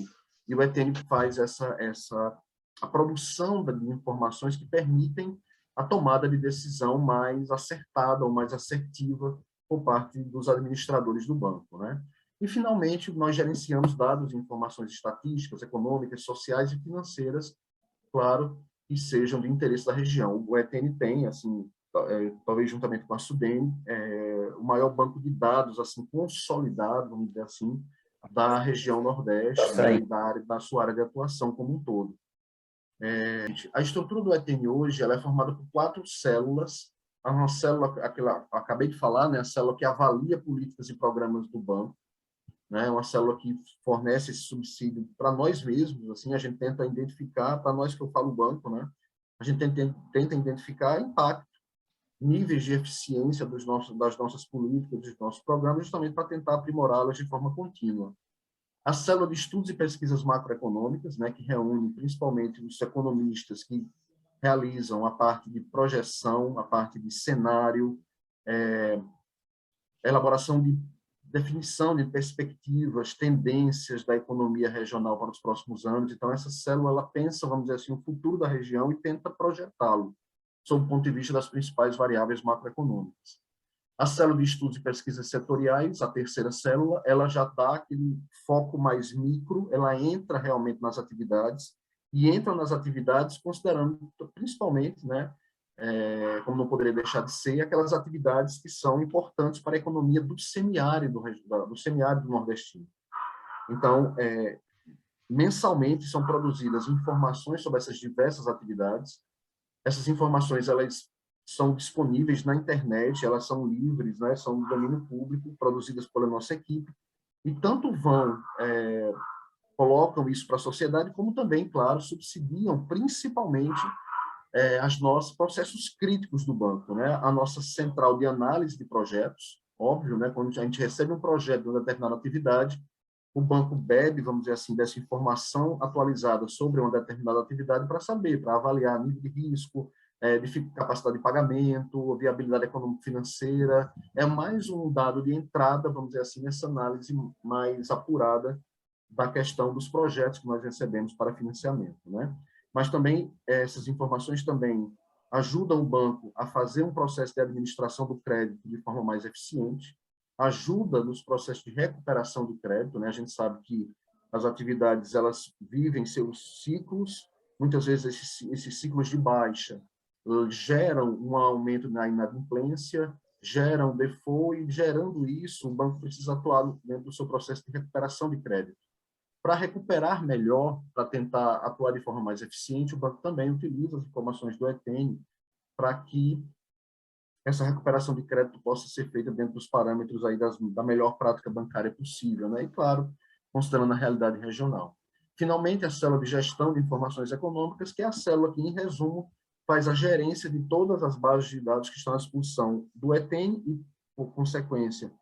E o ETN faz a produção de informações que permitem a tomada de decisão mais acertada ou mais assertiva por parte dos administradores do banco, né? E, finalmente, nós gerenciamos dados e informações estatísticas, econômicas, sociais e financeiras, claro, que sejam de interesse da região. O ETN tem, assim, talvez juntamente com a SUDENE, o maior banco de dados, assim, consolidado, vamos dizer assim, da região Nordeste, né, da sua área de atuação como um todo. A estrutura do ETN hoje ela é formada por 4 células. Uma célula, aquela eu acabei de falar, né, a célula que avalia políticas e programas do banco, né, uma célula que fornece esse subsídio para nós mesmos, assim, a gente tenta identificar, para nós que eu falo banco, né, a gente tenta identificar impacto, níveis de eficiência das nossas políticas, dos nossos programas, justamente para tentar aprimorá-las de forma contínua. A célula de estudos e pesquisas macroeconômicas, né, que reúne principalmente os economistas que realizam a parte de projeção, a parte de cenário, elaboração de definição de perspectivas, tendências da economia regional para os próximos anos. Então, essa célula ela pensa, vamos dizer assim, o futuro da região e tenta projetá-lo, sob o ponto de vista das principais variáveis macroeconômicas. A célula de estudos e pesquisas setoriais, a terceira célula, ela já dá aquele foco mais micro, ela entra realmente nas atividades, e entra nas atividades considerando principalmente, né, como não poderia deixar de ser, aquelas atividades que são importantes para a economia do semiárido nordestino. Então, mensalmente são produzidas informações sobre essas diversas atividades. Essas informações elas são disponíveis na internet, elas são livres, né, são do domínio público, produzidas pela nossa equipe, e tanto colocam isso para a sociedade, como também, claro, subsidiam principalmente os nossos processos críticos do banco, né? A nossa central de análise de projetos, óbvio, né? Quando a gente recebe um projeto de uma determinada atividade, o banco bebe, vamos dizer assim, dessa informação atualizada sobre uma determinada atividade para saber, para avaliar nível de risco, de capacidade de pagamento, viabilidade econômico-financeira. É mais um dado de entrada, vamos dizer assim, nessa análise mais apurada da questão dos projetos que nós recebemos para financiamento, né? Mas também, essas informações também ajudam o banco a fazer um processo de administração do crédito de forma mais eficiente, ajuda nos processos de recuperação do crédito, né? A gente sabe que as atividades, elas vivem seus ciclos, muitas vezes esses ciclos de baixa geram um aumento na inadimplência, geram default, e gerando isso, o banco precisa atuar dentro do seu processo de recuperação de crédito. Para recuperar melhor, para tentar atuar de forma mais eficiente, o banco também utiliza as informações do ETN para que essa recuperação de crédito possa ser feita dentro dos parâmetros aí da melhor prática bancária possível, né? E, claro, considerando a realidade regional. Finalmente, a célula de gestão de informações econômicas, que é a célula que, em resumo, faz a gerência de todas as bases de dados que estão à disposição do ETN e, por consequência,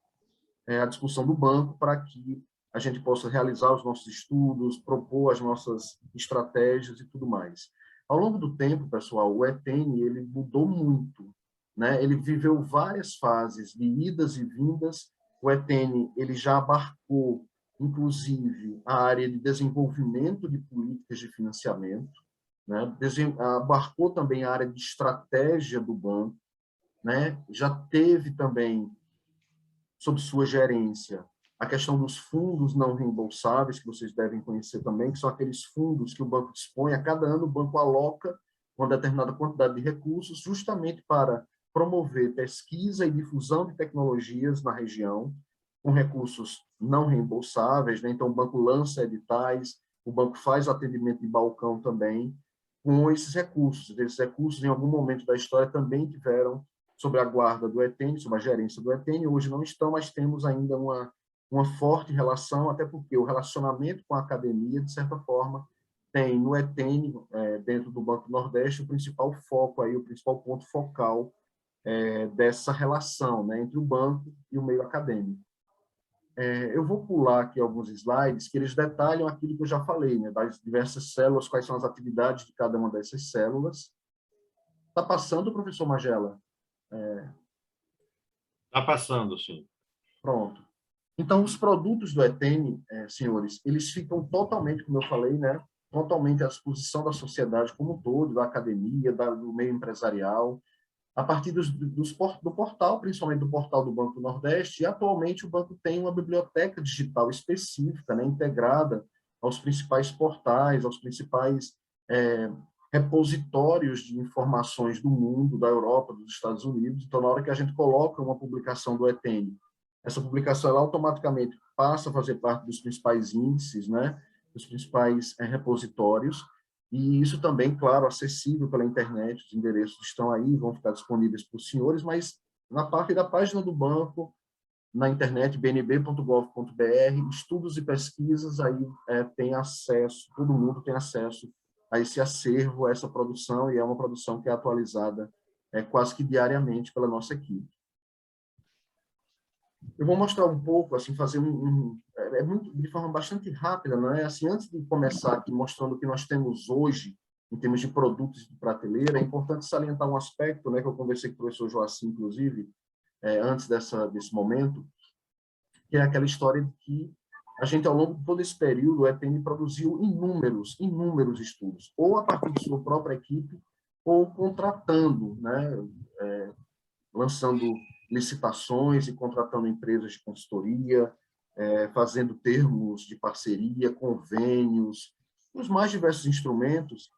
à disposição do banco para que a gente possa realizar os nossos estudos, propor as nossas estratégias e tudo mais. Ao longo do tempo, pessoal, o ETN ele mudou muito, né? Ele viveu várias fases de idas e vindas. O ETN ele já abarcou, inclusive, a área de desenvolvimento de políticas de financiamento, né? Abarcou também a área de estratégia do banco, né? Já teve também, sob sua gerência, a questão dos fundos não reembolsáveis, que vocês devem conhecer também, que são aqueles fundos que o banco dispõe. A cada ano, o banco aloca uma determinada quantidade de recursos justamente para promover pesquisa e difusão de tecnologias na região, com recursos não reembolsáveis, né? Então, o banco lança editais, o banco faz atendimento de balcão também, com esses recursos. Esses recursos, em algum momento da história, também tiveram sob a guarda do ETN, sob a gerência do ETN. Hoje não estão, mas temos ainda uma forte relação, até porque o relacionamento com a academia, de certa forma, tem no ETN, dentro do Banco do Nordeste, o principal foco, aí, o principal ponto focal dessa relação, né, entre o banco e o meio acadêmico. Eu vou pular aqui alguns slides que eles detalham aquilo que eu já falei, né, das diversas células, quais são as atividades de cada uma dessas células. Está passando, professor Magela? Está passando, sim. Pronto. Então, os produtos do ETN, senhores, eles ficam totalmente, como eu falei, né, totalmente à disposição da sociedade como um todo, da academia, do meio empresarial, a partir do portal, principalmente do portal do Banco do Nordeste, e atualmente o banco tem uma biblioteca digital específica, né, integrada aos principais portais, aos principais repositórios de informações do mundo, da Europa, dos Estados Unidos. Então, na hora que a gente coloca uma publicação do ETN, essa publicação ela automaticamente passa a fazer parte dos principais índices, né, dos principais repositórios, e isso também, claro, acessível pela internet, os endereços estão aí, vão ficar disponíveis para os senhores, mas na parte da página do banco, na internet, bnb.gov.br, estudos e pesquisas, aí tem acesso, todo mundo tem acesso a esse acervo, a essa produção, e é uma produção que é atualizada quase que diariamente pela nossa equipe. Eu vou mostrar um pouco, assim, fazer muito, de forma bastante rápida, não é? Assim, antes de começar aqui mostrando o que nós temos hoje, em termos de produtos de prateleira, é importante salientar um aspecto, né, que eu conversei com o professor Joacim, inclusive, antes desse momento, que é aquela história de que a gente, ao longo de todo esse período, o ETN produziu inúmeros estudos, ou a partir de sua própria equipe, ou contratando, né, lançando licitações e contratando empresas de consultoria, fazendo termos de parceria, convênios, os mais diversos instrumentos,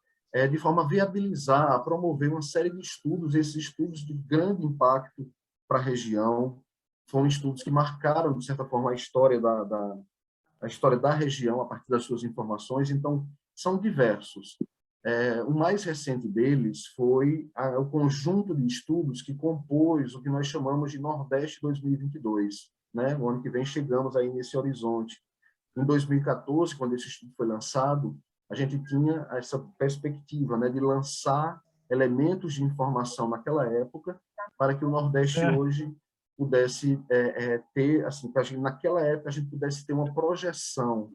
de forma a viabilizar, a promover uma série de estudos, esses estudos de grande impacto para a região. Foram estudos que marcaram, de certa forma, a história da região a partir das suas informações. Então, são diversos. O mais recente deles foi o conjunto de estudos que compôs o que nós chamamos de Nordeste 2022. Né? O ano que vem chegamos aí nesse horizonte. Em 2014, quando esse estudo foi lançado, a gente tinha essa perspectiva, né, de lançar elementos de informação naquela época para que o Nordeste hoje pudesse ter, assim, para naquela época a gente pudesse ter uma projeção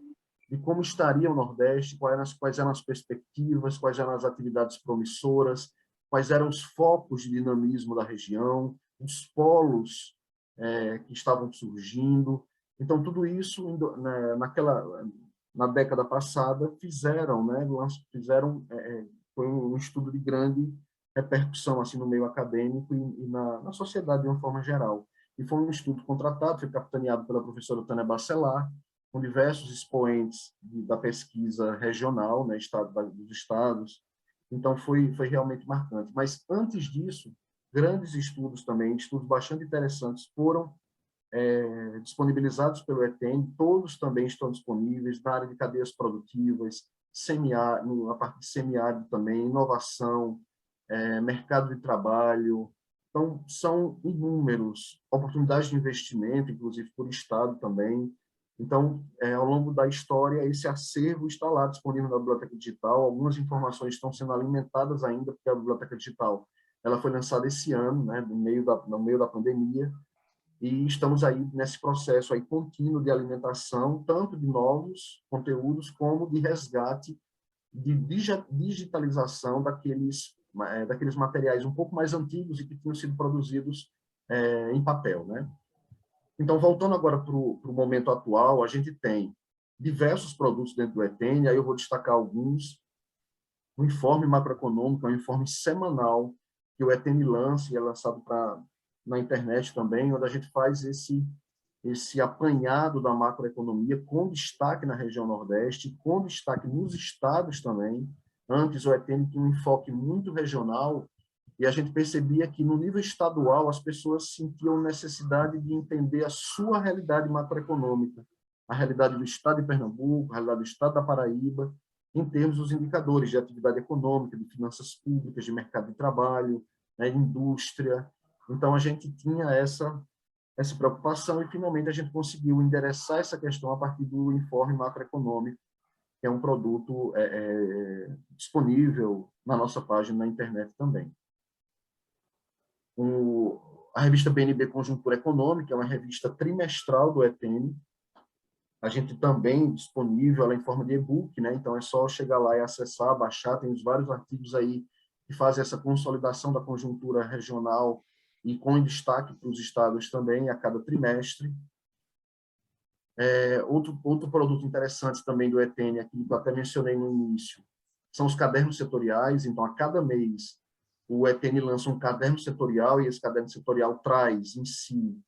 de como estaria o Nordeste, quais eram as perspectivas, quais eram as atividades promissoras, quais eram os focos de dinamismo da região, os polos que estavam surgindo. Então, tudo isso, na década passada, foi um estudo de grande repercussão assim, no meio acadêmico e na sociedade de uma forma geral. E foi um estudo contratado, foi capitaneado pela professora Tânia Bacelar, com diversos expoentes da pesquisa regional, né, dos estados. Então, foi realmente marcante. Mas, antes disso, grandes estudos também, estudos bastante interessantes, foram disponibilizados pelo ETN, todos também estão disponíveis na área de cadeias produtivas, a parte de semiárido também, inovação, mercado de trabalho. Então, são inúmeros oportunidades de investimento, inclusive por Estado também. Então, ao longo da história, esse acervo está lá disponível na Biblioteca Digital. Algumas informações estão sendo alimentadas ainda, porque a Biblioteca Digital ela foi lançada esse ano, né, no meio da pandemia, e estamos aí nesse processo aí contínuo de alimentação, tanto de novos conteúdos, como de resgate, de digitalização daqueles materiais um pouco mais antigos e que tinham sido produzidos em papel, né? Então, voltando agora para o momento atual, a gente tem diversos produtos dentro do ETN, aí eu vou destacar alguns. O informe macroeconômico é um informe semanal que o ETN lança, e é lançado na internet também, onde a gente faz esse apanhado da macroeconomia com destaque na região Nordeste, com destaque nos estados também. Antes, o ETN tinha um enfoque muito regional, e a gente percebia que, no nível estadual, as pessoas sentiam necessidade de entender a sua realidade macroeconômica, a realidade do estado de Pernambuco, a realidade do estado da Paraíba, em termos dos indicadores de atividade econômica, de finanças públicas, de mercado de trabalho, né, indústria. Então, a gente tinha essa preocupação e, finalmente, a gente conseguiu endereçar essa questão a partir do informe macroeconômico, que é um produto disponível na nossa página na internet também. A revista BNB Conjuntura Econômica é uma revista trimestral do ETN. A gente também disponível ela em forma de e-book, né? Então é só chegar lá e acessar, baixar. Tem vários artigos aí que fazem essa consolidação da conjuntura regional e com destaque para os estados também a cada trimestre. Outro produto interessante também do ETN, aqui que eu até mencionei no início, são os cadernos setoriais. Então, a cada mês, o ETN lança um caderno setorial, e esse caderno setorial traz em si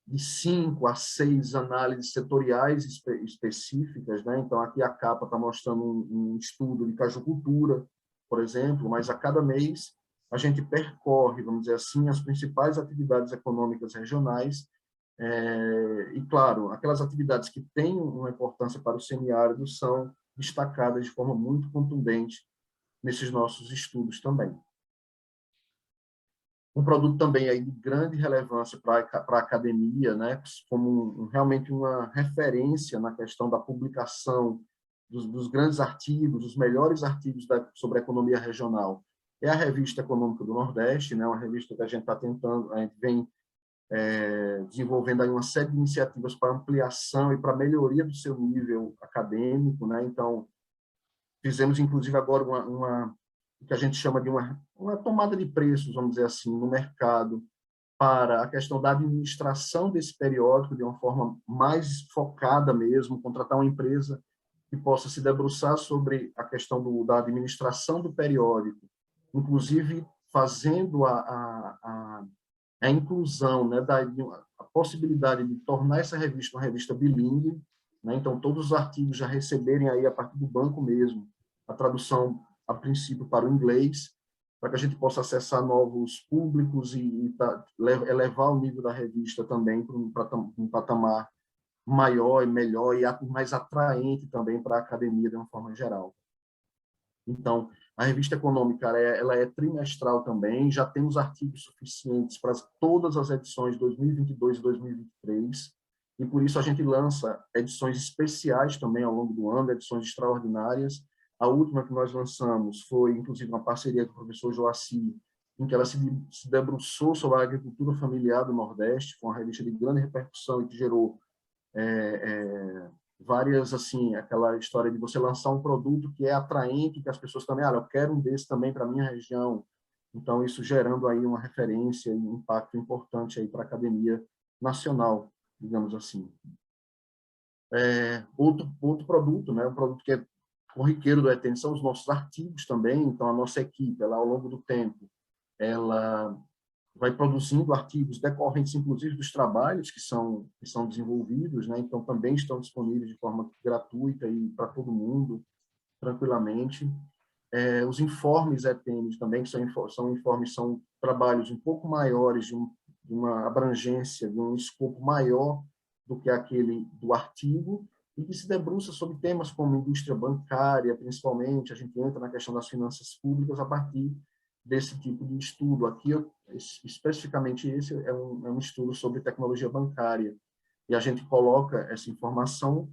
de 5 a 6 análises setoriais específicas, né? Então, aqui a capa está mostrando um estudo de cajucultura, por exemplo, mas a cada mês a gente percorre, vamos dizer assim, as principais atividades econômicas regionais, e, claro, aquelas atividades que têm uma importância para o semiárido são destacadas de forma muito contundente nesses nossos estudos também. Um produto também aí de grande relevância para a academia, né, como realmente uma referência na questão da publicação dos grandes artigos, dos melhores artigos sobre a economia regional, é a Revista Econômica do Nordeste, né, uma revista que a gente vem desenvolvendo aí uma série de iniciativas para ampliação e para melhoria do seu nível acadêmico, né? Então, fizemos, inclusive, agora o que a gente chama de uma tomada de preços, vamos dizer assim, no mercado, para a questão da administração desse periódico de uma forma mais focada mesmo, contratar uma empresa que possa se debruçar sobre a questão da administração do periódico, inclusive fazendo a inclusão, né, a possibilidade de tornar essa revista uma revista bilíngue, né? Então, todos os artigos já receberem aí, a partir do banco mesmo, a tradução, a princípio, para o inglês, para que a gente possa acessar novos públicos e elevar o nível da revista também para um patamar maior e melhor e mais atraente também para a academia de uma forma geral. Então, a revista econômica ela é trimestral também, já temos artigos suficientes para todas as edições de 2022 e 2023, e por isso a gente lança edições especiais também ao longo do ano, edições extraordinárias. A última que nós lançamos foi, inclusive, uma parceria com o professor Joaci, em que ela se debruçou sobre a agricultura familiar do Nordeste, com uma revista de grande repercussão e que gerou várias, assim, aquela história de você lançar um produto que é atraente, que as pessoas também, eu quero um desse também para a minha região. Então, isso gerando aí uma referência e um impacto importante aí para a academia nacional, digamos assim. Outro produto, né, um produto que é corriqueiro do ETN, são os nossos artigos também. Então, a nossa equipe, ela, ao longo do tempo, ela vai produzindo artigos decorrentes, inclusive, dos trabalhos que são desenvolvidos, né? Então, também estão disponíveis de forma gratuita e para todo mundo, tranquilamente. Os informes ETN também, que são informes, são trabalhos um pouco maiores, de uma abrangência, de um escopo maior do que aquele do artigo, e que se debruça sobre temas como indústria bancária, principalmente. A gente entra na questão das finanças públicas a partir desse tipo de estudo. Aqui, especificamente, esse é um estudo sobre tecnologia bancária. e a gente coloca essa informação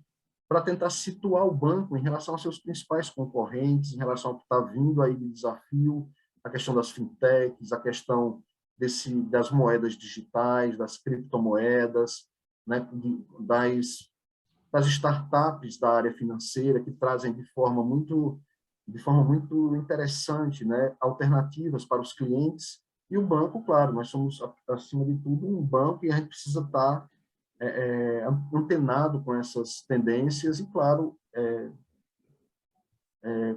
para tentar situar o banco em relação aos seus principais concorrentes, em relação ao que está vindo aí de desafio, a questão das fintechs, a questão das moedas digitais, das criptomoedas, né, das startups da área financeira, que trazem de forma muito interessante, né, alternativas para os clientes. E o banco, claro, nós somos, acima de tudo, um banco, e a gente precisa estar antenado com essas tendências e, claro,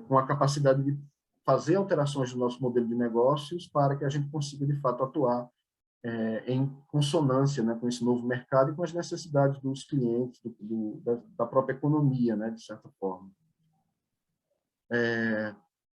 com a capacidade de fazer alterações no nosso modelo de negócios para que a gente consiga, de fato, atuar em consonância, né, com esse novo mercado e com as necessidades dos clientes, da própria economia, né, de certa forma.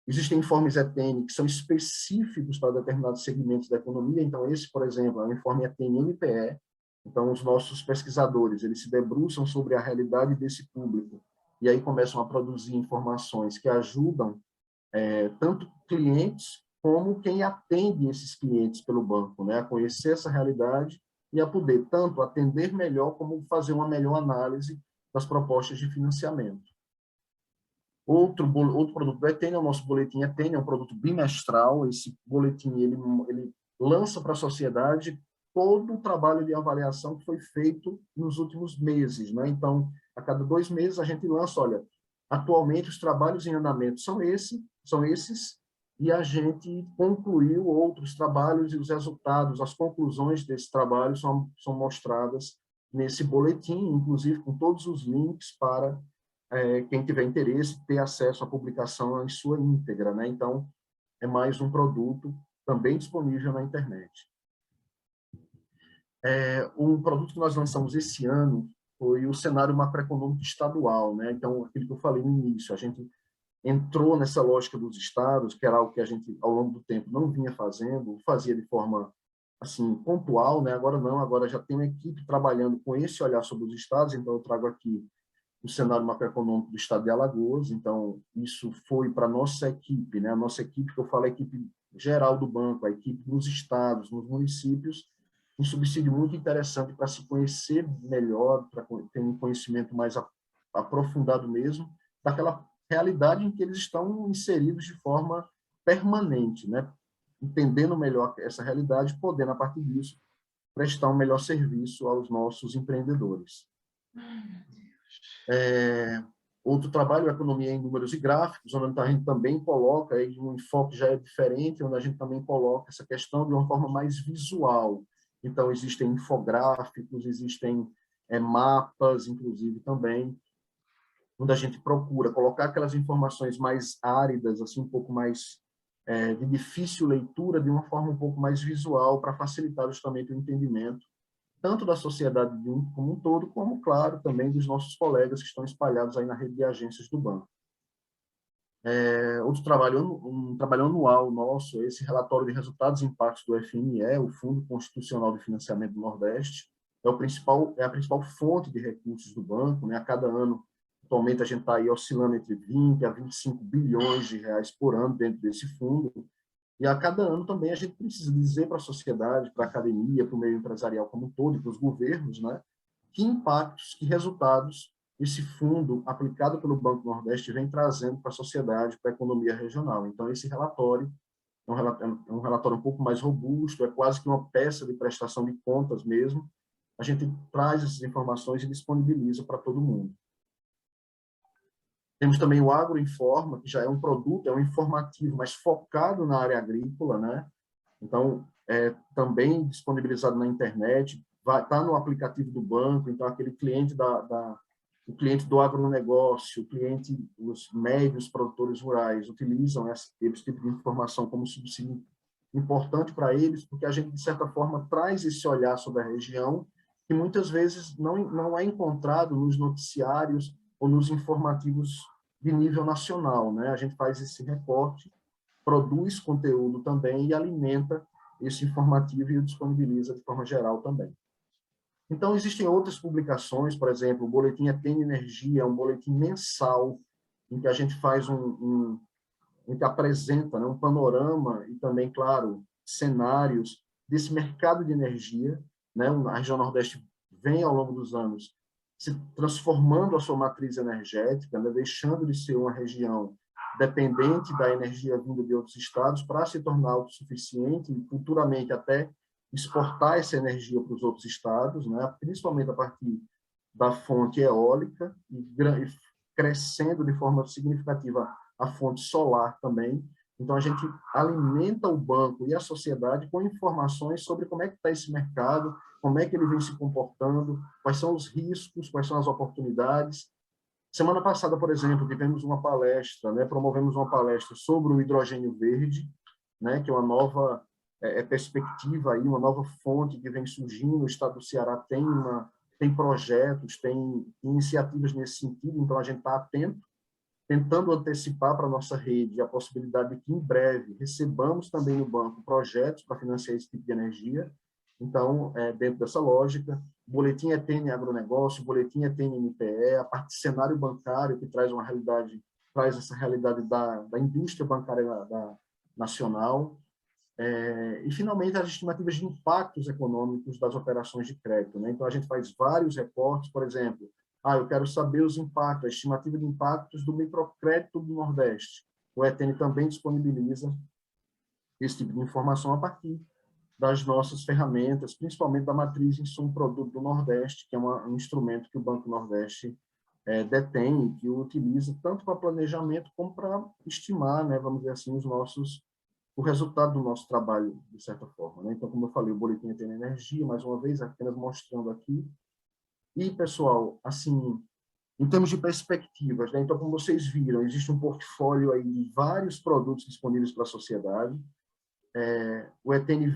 Existem informes ETN que são específicos para determinados segmentos da economia. Então, esse, por exemplo, é um informe ETN-NPE. Então, os nossos pesquisadores, eles se debruçam sobre a realidade desse público e aí começam a produzir informações que ajudam tanto clientes como quem atende esses clientes pelo banco, né, a conhecer essa realidade e a poder tanto atender melhor como fazer uma melhor análise das propostas de financiamento. Outro produto do ETN é o nosso boletim ETN, é um produto bimestral. Esse boletim ele lança para a sociedade todo o trabalho de avaliação que foi feito nos últimos meses, né? Então, a cada 2 meses a gente lança, olha, atualmente os trabalhos em andamento são esses, e a gente concluiu outros trabalhos e os resultados, as conclusões desse trabalho são mostradas nesse boletim, inclusive com todos os links para quem tiver interesse ter acesso à publicação em sua íntegra, né? Então, é mais um produto também disponível na internet. Um produto que nós lançamos esse ano foi o cenário macroeconômico estadual, né? Então, aquilo que eu falei no início, a gente entrou nessa lógica dos estados, que era algo que a gente, ao longo do tempo, não vinha fazendo, fazia de forma assim pontual, né? Agora não, agora já tem uma equipe trabalhando com esse olhar sobre os estados, então eu trago aqui o cenário macroeconômico do estado de Alagoas. Então, isso foi para a nossa equipe, né? A nossa equipe, que eu falo, a equipe geral do banco, a equipe nos estados, nos municípios, um subsídio muito interessante para se conhecer melhor, para ter um conhecimento mais aprofundado mesmo, daquela realidade em que eles estão inseridos de forma permanente, né? Entendendo melhor essa realidade, podendo, a partir disso, prestar um melhor serviço aos nossos empreendedores. Outro trabalho é a economia em números e gráficos, onde a gente também coloca, aí um enfoque já é diferente, onde a gente também coloca essa questão de uma forma mais visual. Então, existem infográficos, existem mapas, inclusive, também, onde a gente procura colocar aquelas informações mais áridas, assim, um pouco mais de difícil leitura, de uma forma um pouco mais visual, para facilitar justamente o entendimento tanto da sociedade como um todo, como, claro, também dos nossos colegas que estão espalhados aí na rede de agências do banco. Outro trabalho, um trabalho anual nosso, esse relatório de resultados e impactos do FNE, o Fundo Constitucional de Financiamento do Nordeste, é a principal fonte de recursos do banco, né? A cada ano, atualmente a gente está aí oscilando entre 20 a 25 bilhões de reais por ano dentro desse fundo. E a cada ano também a gente precisa dizer para a sociedade, para a academia, para o meio empresarial como um todo, e para os governos, né, que impactos, que resultados esse fundo aplicado pelo Banco Nordeste vem trazendo para a sociedade, para a economia regional. Então, esse relatório é um relatório um pouco mais robusto, é quase que uma peça de prestação de contas mesmo. A gente traz essas informações e disponibiliza para todo mundo. Temos também o Agroinforma, que já é um produto, é um informativo, mas focado na área agrícola, né? Então, também disponibilizado na internet, está no aplicativo do banco. Então, aquele cliente o cliente do agronegócio, os médios produtores rurais utilizam esse tipo de informação como subsídio importante para eles, porque a gente, de certa forma, traz esse olhar sobre a região que muitas vezes não é encontrado nos noticiários ou nos informativos de nível nacional, né? A gente faz esse recorte, produz conteúdo também e alimenta esse informativo e o disponibiliza de forma geral também. Então, existem outras publicações, por exemplo, o Boletim ETN Energia, é um boletim mensal, em que a gente faz em que apresenta, né, um panorama e também, claro, cenários desse mercado de energia, né? A região Nordeste vem, ao longo dos anos, se transformando a sua matriz energética, né, deixando de ser uma região dependente da energia vinda de outros estados para se tornar autossuficiente e futuramente até exportar essa energia para os outros estados, né, principalmente a partir da fonte eólica e crescendo de forma significativa a fonte solar também. Então, a gente alimenta o banco e a sociedade com informações sobre como é que está esse mercado, como é que ele vem se comportando, quais são os riscos, quais são as oportunidades. Semana passada, por exemplo, tivemos uma palestra, né, promovemos uma palestra sobre o hidrogênio verde, né, que é uma nova perspectiva, aí, uma nova fonte que vem surgindo. O estado do Ceará tem projetos, tem iniciativas nesse sentido, então a gente está atento, tentando antecipar para a nossa rede a possibilidade de que, em breve, recebamos também no banco projetos para financiar esse tipo de energia. Então, dentro dessa lógica, boletim ETN Agronegócio, boletim ETN MPE, a parte de cenário bancário, que traz essa realidade da indústria bancária nacional, e, finalmente, as estimativas de impactos econômicos das operações de crédito, né? Então, a gente faz vários reportes, por exemplo, eu quero saber os impactos, a estimativa de impactos do microcrédito do Nordeste. O ETN também disponibiliza esse tipo de informação a partir das nossas ferramentas, principalmente da matriz insumo-produto do Nordeste, que é um instrumento que o Banco Nordeste detém e que o utiliza tanto para planejamento como para estimar, né, vamos dizer assim, o resultado do nosso trabalho, de certa forma, né? Então, como eu falei, o boletim ETN Energia, mais uma vez, apenas mostrando aqui. E, pessoal, assim, em termos de perspectivas, né? Então, como vocês viram, existe um portfólio aí de vários produtos disponíveis para a sociedade. O ETN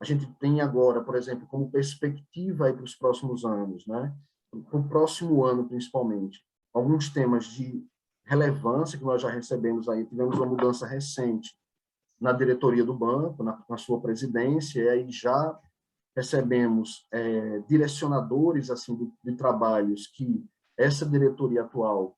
a gente tem agora, por exemplo, como perspectiva aí para os próximos anos, né? Para o próximo ano, principalmente, alguns temas de relevância que nós já recebemos aí. Tivemos uma mudança recente na diretoria do banco, na sua presidência, e aí já recebemos direcionadores assim de trabalhos que essa diretoria atual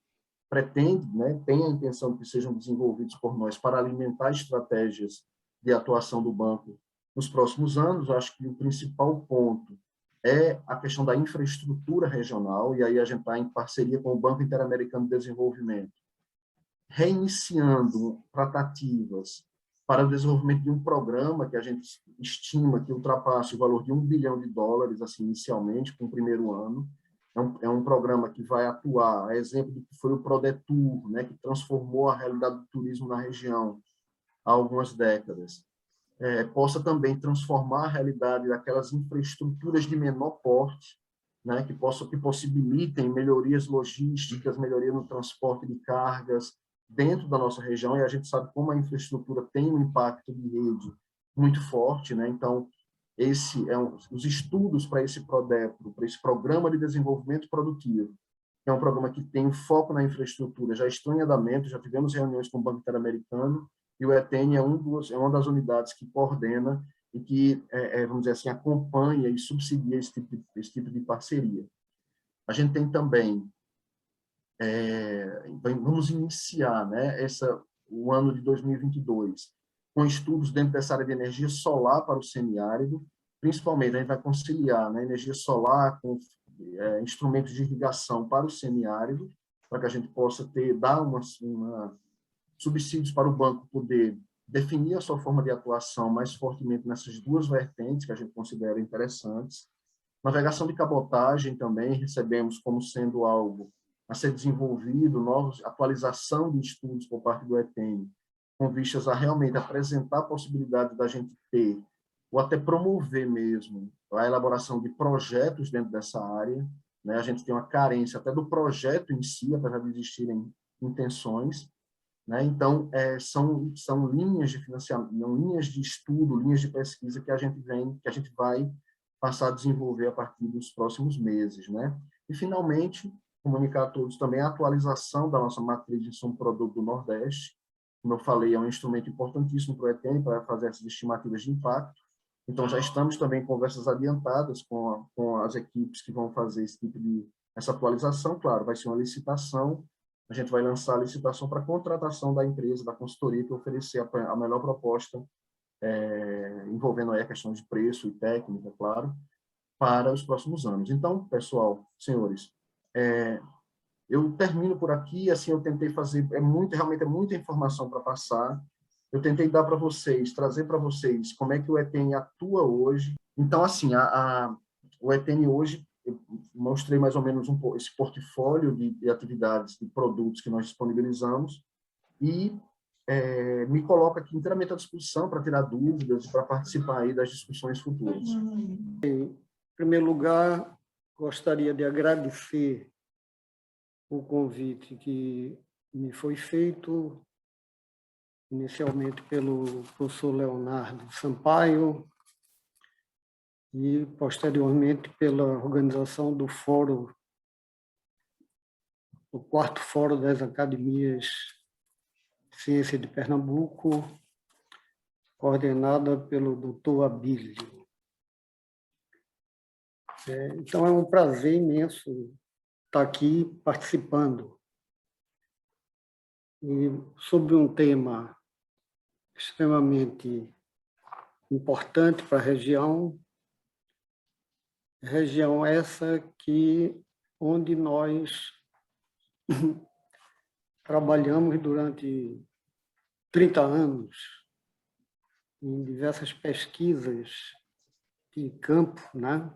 pretende, né, tem a intenção de que sejam desenvolvidos por nós para alimentar estratégias de atuação do banco nos próximos anos. Eu acho que o principal ponto é a questão da infraestrutura regional, e aí a gente está em parceria com o Banco Interamericano de Desenvolvimento, reiniciando tratativas para o desenvolvimento de um programa que a gente estima que ultrapasse o valor de $1 bilhão, assim, inicialmente, com o primeiro ano. É um programa que vai atuar, a exemplo do que foi o Prodetur, né, que transformou a realidade do turismo na região há algumas décadas. Possa também transformar a realidade daquelas infraestruturas de menor porte, né, que possibilitem melhorias logísticas, melhoria no transporte de cargas, dentro da nossa região, e a gente sabe como a infraestrutura tem um impacto de rede muito forte, né? Então, os estudos para esse PRODEPRO, para esse Programa de Desenvolvimento Produtivo, que é um programa que tem um foco na infraestrutura, já estão em andamento, já tivemos reuniões com o Banco Interamericano, e o ETN é uma das unidades que coordena e que, vamos dizer assim, acompanha e subsidia esse tipo de parceria. A gente tem também vamos iniciar, né, o ano de 2022 com estudos dentro dessa área de energia solar para o semiárido. Principalmente, a gente vai conciliar, né, energia solar com instrumentos de irrigação para o semiárido, para que a gente possa dar subsídios para o banco poder definir a sua forma de atuação mais fortemente nessas duas vertentes que a gente considera interessantes. Navegação de cabotagem também recebemos como sendo algo a ser desenvolvido, atualização de estudos por parte do ETN, com vistas a realmente apresentar a possibilidade da gente ter, ou até promover mesmo, a elaboração de projetos dentro dessa área, né? A gente tem uma carência até do projeto em si, apesar de existirem intenções, né? Então, são linhas de financiamento, linhas de estudo, linhas de pesquisa que a gente vai passar a desenvolver a partir dos próximos meses, né? E, finalmente, comunicar a todos também a atualização da nossa matriz de insumo-produto do Nordeste. Como eu falei, é um instrumento importantíssimo para o ETN, para fazer essas estimativas de impacto. Então, já estamos também em conversas adiantadas com as equipes que vão fazer essa atualização. Claro, vai ser uma licitação, a gente vai lançar a licitação para a contratação da empresa, da consultoria, que oferecer a melhor proposta, envolvendo aí a questão de preço e técnica, claro. para os próximos anos. Então, pessoal, senhores, eu termino por aqui. Assim, eu tentei fazer, realmente é muita informação para passar. Eu tentei dar para vocês, trazer para vocês como é que o ETN atua hoje. Então, assim, o ETN hoje, eu mostrei mais ou menos esse portfólio de atividades, de produtos que nós disponibilizamos, e me coloco aqui inteiramente à disposição para tirar dúvidas, para participar aí das discussões futuras. Em primeiro lugar, gostaria de agradecer o convite que me foi feito, inicialmente pelo professor Leonardo Sampaio e, posteriormente, pela organização do Fórum, o 4º Fórum das Academias de Ciência de Pernambuco, coordenada pelo Dr. Abílio. Então, é um prazer imenso estar aqui participando. E sobre um tema extremamente importante para a região essa onde nós trabalhamos durante 30 anos em diversas pesquisas de campo, né?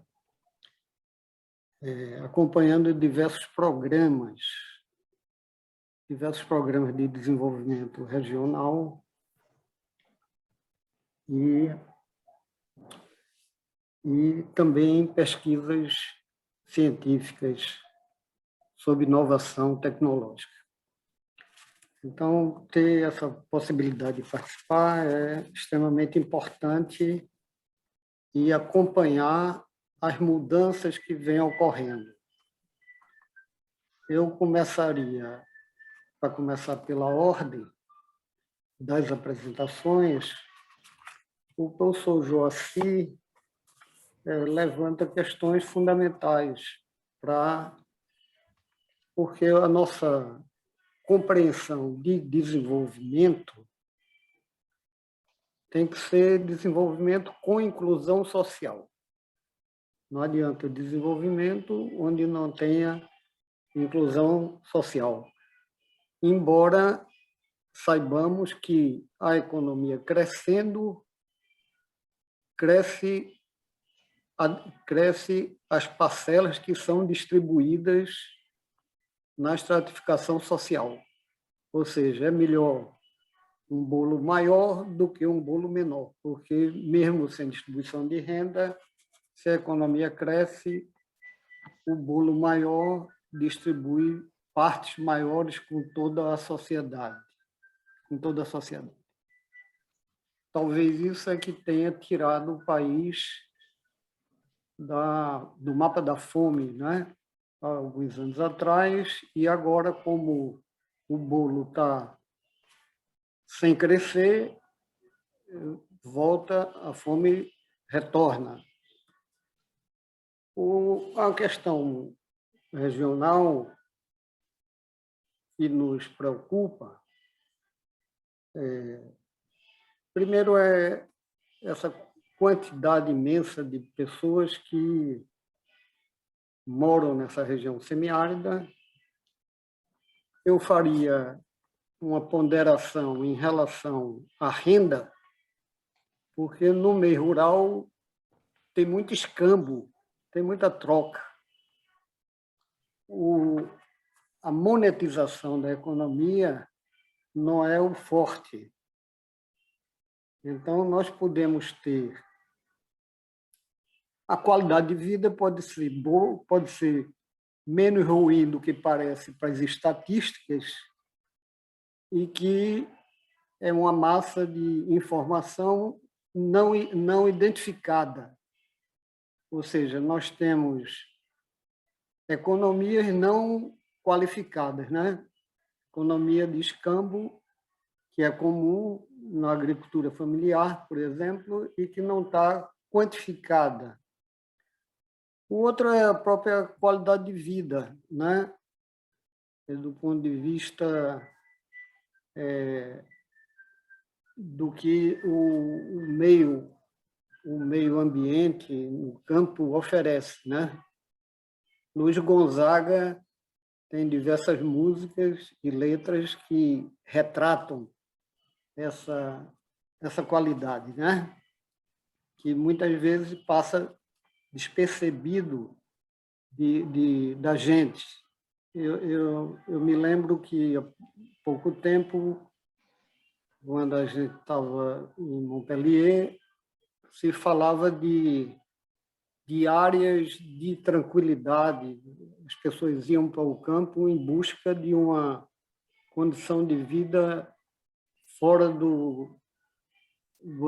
Acompanhando diversos programas de desenvolvimento regional e também pesquisas científicas sobre inovação tecnológica. Então, ter essa possibilidade de participar é extremamente importante e acompanhar as mudanças que vêm ocorrendo. Eu começaria, para começar pela ordem das apresentações, o professor Joaci levanta questões fundamentais porque a nossa compreensão de desenvolvimento tem que ser desenvolvimento com inclusão social. Não adianta desenvolvimento onde não tenha inclusão social. Embora saibamos que a economia crescendo, cresce as parcelas que são distribuídas na estratificação social. Ou seja, é melhor um bolo maior do que um bolo menor, porque mesmo sem distribuição de renda, se a economia cresce, o bolo maior distribui partes maiores com toda a sociedade. Talvez isso é que tenha tirado o país do mapa da fome, né? Há alguns anos atrás, e agora, como o bolo está sem crescer, volta, a fome retorna. A questão regional que nos preocupa, primeiro, é essa quantidade imensa de pessoas que moram nessa região semiárida. Eu faria uma ponderação em relação à renda, porque no meio rural tem muito escambo, tem muita troca. A monetização da economia não é o forte. Então, nós podemos ter... A qualidade de vida pode ser boa, pode ser menos ruim do que parece para as estatísticas, e que é uma massa de informação não identificada. Ou seja, nós temos economias não qualificadas, né? Economia de escambo, que é comum na agricultura familiar, por exemplo, e que não está quantificada. O outro é a própria qualidade de vida, né? Do ponto de vista do que o o meio ambiente no campo oferece, né? Luiz Gonzaga tem diversas músicas e letras que retratam essa qualidade, né? Que muitas vezes passa despercebido da gente. Eu me lembro que há pouco tempo, quando a gente estava em Montpellier, se falava de áreas de tranquilidade. As pessoas iam para o campo em busca de uma condição de vida fora do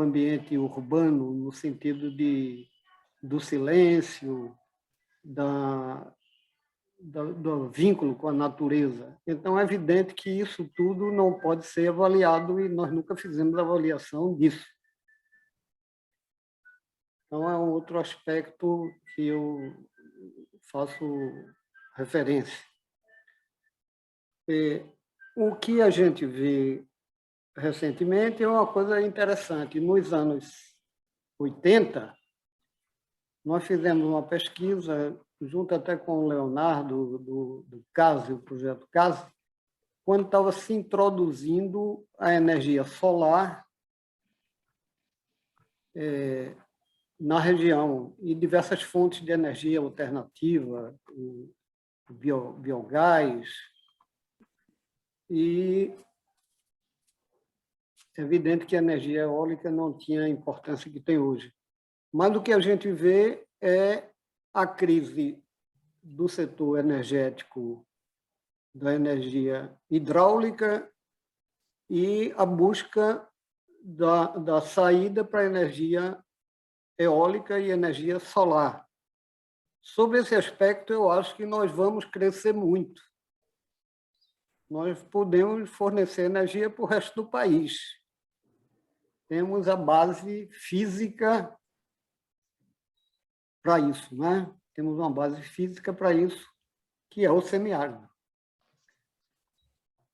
ambiente urbano, no sentido do silêncio, do vínculo com a natureza. Então, é evidente que isso tudo não pode ser avaliado e nós nunca fizemos avaliação disso. Então, é um outro aspecto que eu faço referência. O que a gente vê recentemente é uma coisa interessante. Nos anos 80, nós fizemos uma pesquisa, junto até com o Leonardo, do CASE, o projeto CASE, quando estava se introduzindo a energia solar na região, e diversas fontes de energia alternativa, o biogás, e é evidente que a energia eólica não tinha a importância que tem hoje. Mas o que a gente vê é a crise do setor energético, da energia hidráulica e a busca da saída para a energia eólica e energia solar. Sobre esse aspecto, eu acho que nós vamos crescer muito. Nós podemos fornecer energia para o resto do país. Temos a base física para isso, né? Temos uma base física para isso, que é o semiárido.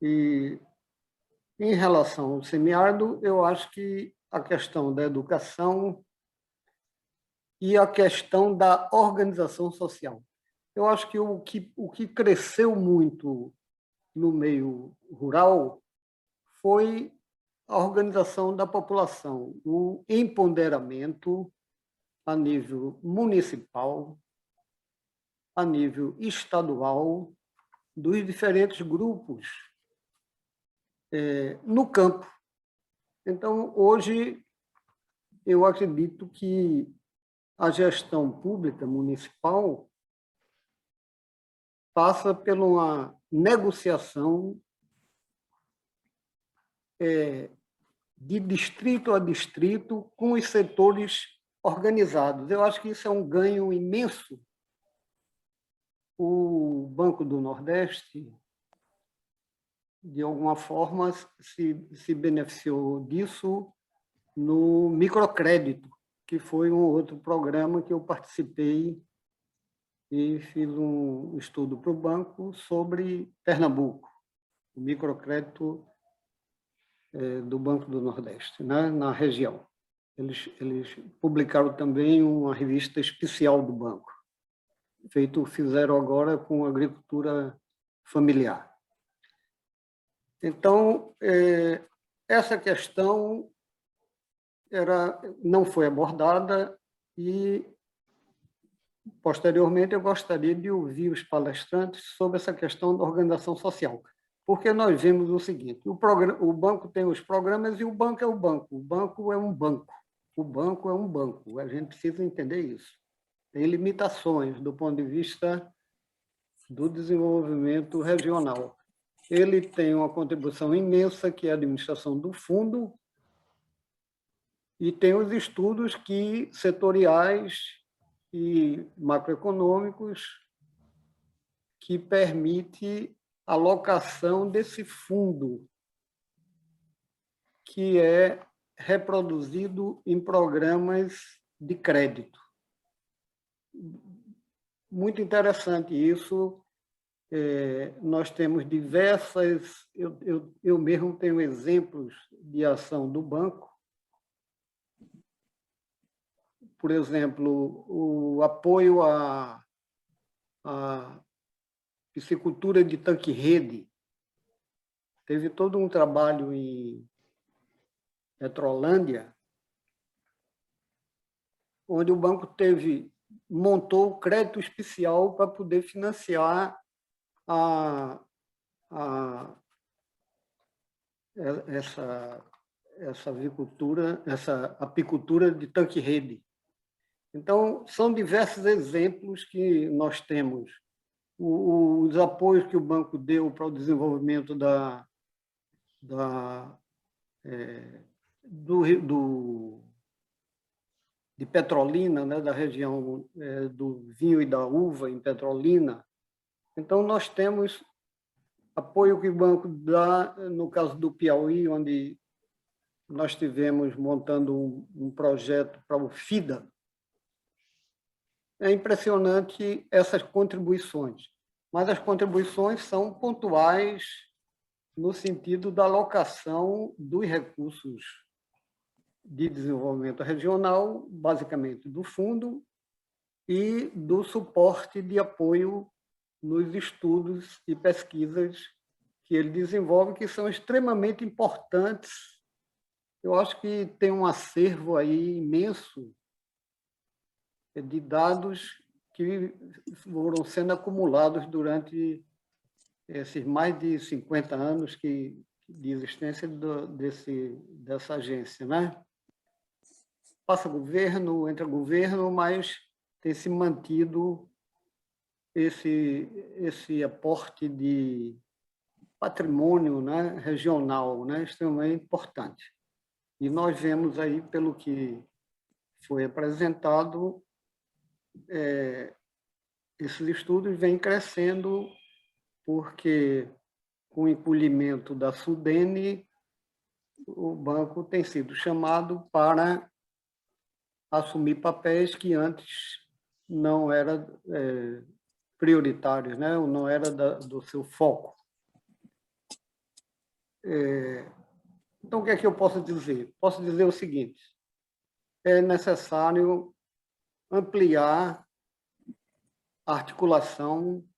E, em relação ao semiárido, eu acho que a questão da educação e a questão da organização social. Eu acho que o que cresceu muito no meio rural foi a organização da população, o empoderamento a nível municipal, a nível estadual, dos diferentes grupos no campo. Então, hoje, eu acredito que a gestão pública municipal passa por uma negociação de distrito a distrito com os setores organizados. Eu acho que isso é um ganho imenso. O Banco do Nordeste, de alguma forma, se beneficiou disso no microcrédito, que foi um outro programa que eu participei e fiz um estudo para o banco sobre Pernambuco, o microcrédito do Banco do Nordeste, né, na região. Eles publicaram também uma revista especial do banco, fizeram agora com agricultura familiar. Então, essa questão não foi abordada e, posteriormente, eu gostaria de ouvir os palestrantes sobre essa questão da organização social, porque nós vemos o seguinte: o banco tem os programas e o banco é o banco. O banco é um banco. O banco é um banco. A gente precisa entender isso. Tem limitações do ponto de vista do desenvolvimento regional. Ele tem uma contribuição imensa, que é a administração do fundo, e tem os estudos setoriais e macroeconômicos que permitem a alocação desse fundo, que é reproduzido em programas de crédito. Muito interessante isso. Nós temos diversas... Eu mesmo tenho exemplos de ação do banco por exemplo, o apoio à piscicultura de tanque-rede. Teve todo um trabalho em Petrolândia, onde o banco montou crédito especial para poder financiar essa avicultura, essa apicultura de tanque-rede. Então, são diversos exemplos que nós temos. Os apoios que o banco deu para o desenvolvimento de Petrolina, né, da região do vinho e da uva em Petrolina. Então, nós temos apoio que o banco dá, no caso do Piauí, onde nós estivemos montando um projeto para o FIDA. É impressionante essas contribuições, mas as contribuições são pontuais no sentido da alocação dos recursos de desenvolvimento regional, basicamente do fundo, e do suporte de apoio nos estudos e pesquisas que ele desenvolve, que são extremamente importantes. Eu acho que tem um acervo aí imenso de dados que foram sendo acumulados durante esses mais de 50 anos de existência dessa agência, né? Passa governo, entra governo, mas tem se mantido esse aporte de patrimônio, né, regional, né, extremamente importante. E nós vemos aí, pelo que foi apresentado, esses estudos vêm crescendo porque, com o encolhimento da Sudene, o banco tem sido chamado para assumir papéis que antes não eram prioritários, né? Não era do seu foco. Então, o que é que eu posso dizer? Posso dizer o seguinte: é necessário ampliar a articulação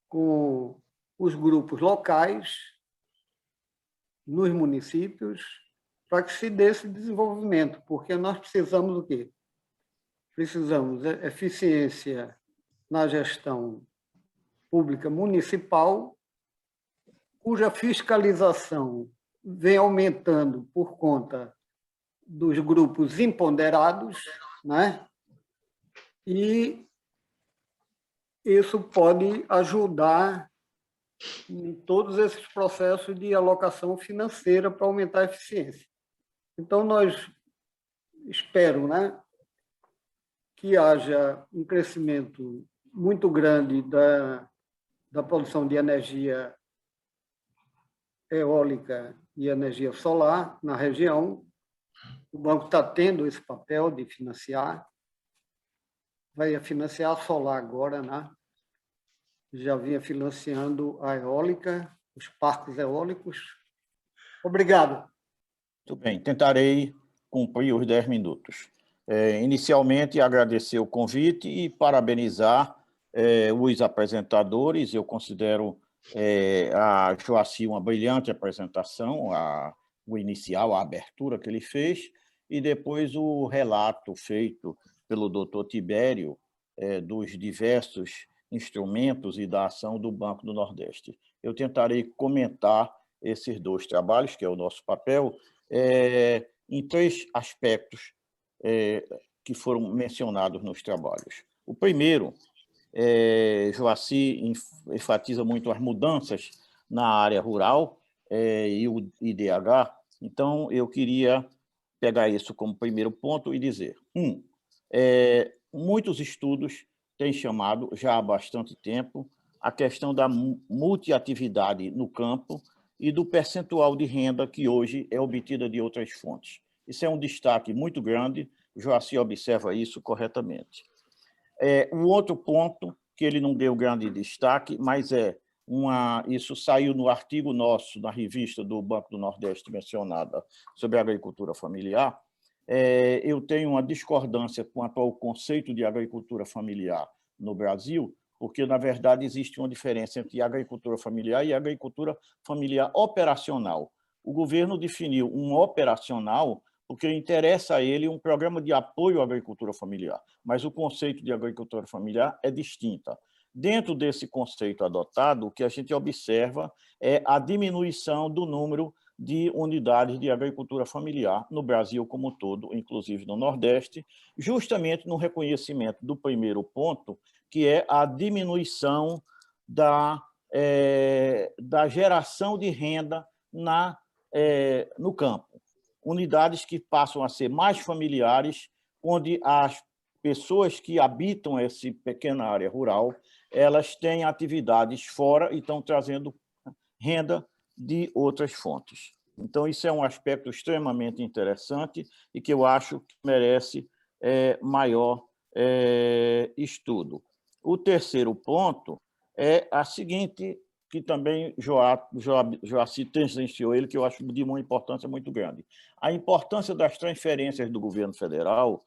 com os grupos locais, nos municípios, para que se dê esse desenvolvimento, porque nós precisamos do quê? Precisamos de eficiência na gestão pública municipal, cuja fiscalização vem aumentando por conta dos grupos imponderados, né? E isso pode ajudar em todos esses processos de alocação financeira para aumentar a eficiência. Então, espero, né, que haja um crescimento muito grande da produção de energia eólica e energia solar na região. O banco está tendo esse papel de financiar. Vai financiar a solar agora, né? Já vinha financiando a eólica, os parques eólicos. Obrigado. Muito bem, tentarei cumprir os 10 minutos. Inicialmente, agradecer o convite e parabenizar os apresentadores. Eu considero a Joacy uma brilhante apresentação, o inicial, a abertura que ele fez, e depois o relato feito pelo Dr. Tibério dos diversos instrumentos e da ação do Banco do Nordeste. Eu tentarei comentar esses dois trabalhos, que é o nosso papel, em 3 aspectos que foram mencionados nos trabalhos. O primeiro, Joacy enfatiza muito as mudanças na área rural e o IDH, então eu queria pegar isso como primeiro ponto e dizer, muitos estudos têm chamado, já há bastante tempo, a questão da multiatividade no campo e do percentual de renda que hoje é obtida de outras fontes. Isso é um destaque muito grande, o Joacy observa isso corretamente. Um outro ponto que ele não deu grande destaque, mas isso saiu no artigo nosso, na revista do Banco do Nordeste mencionada sobre a agricultura familiar, eu tenho uma discordância quanto ao conceito de agricultura familiar no Brasil, porque, na verdade, existe uma diferença entre agricultura familiar e agricultura familiar operacional. O governo definiu um operacional porque interessa a ele um programa de apoio à agricultura familiar, mas o conceito de agricultura familiar é distinta. Dentro desse conceito adotado, o que a gente observa é a diminuição do número de unidades de agricultura familiar no Brasil como um todo, inclusive no Nordeste, justamente no reconhecimento do primeiro ponto, que é a diminuição da geração de renda no campo. Unidades que passam a ser mais familiares, onde as pessoas que habitam essa pequena área rural, elas têm atividades fora e estão trazendo renda de outras fontes. Então, isso é um aspecto extremamente interessante e que eu acho que merece maior estudo. O terceiro ponto é a seguinte, que também Joaci tangenciou ele, que eu acho de uma importância muito grande. A importância das transferências do governo federal,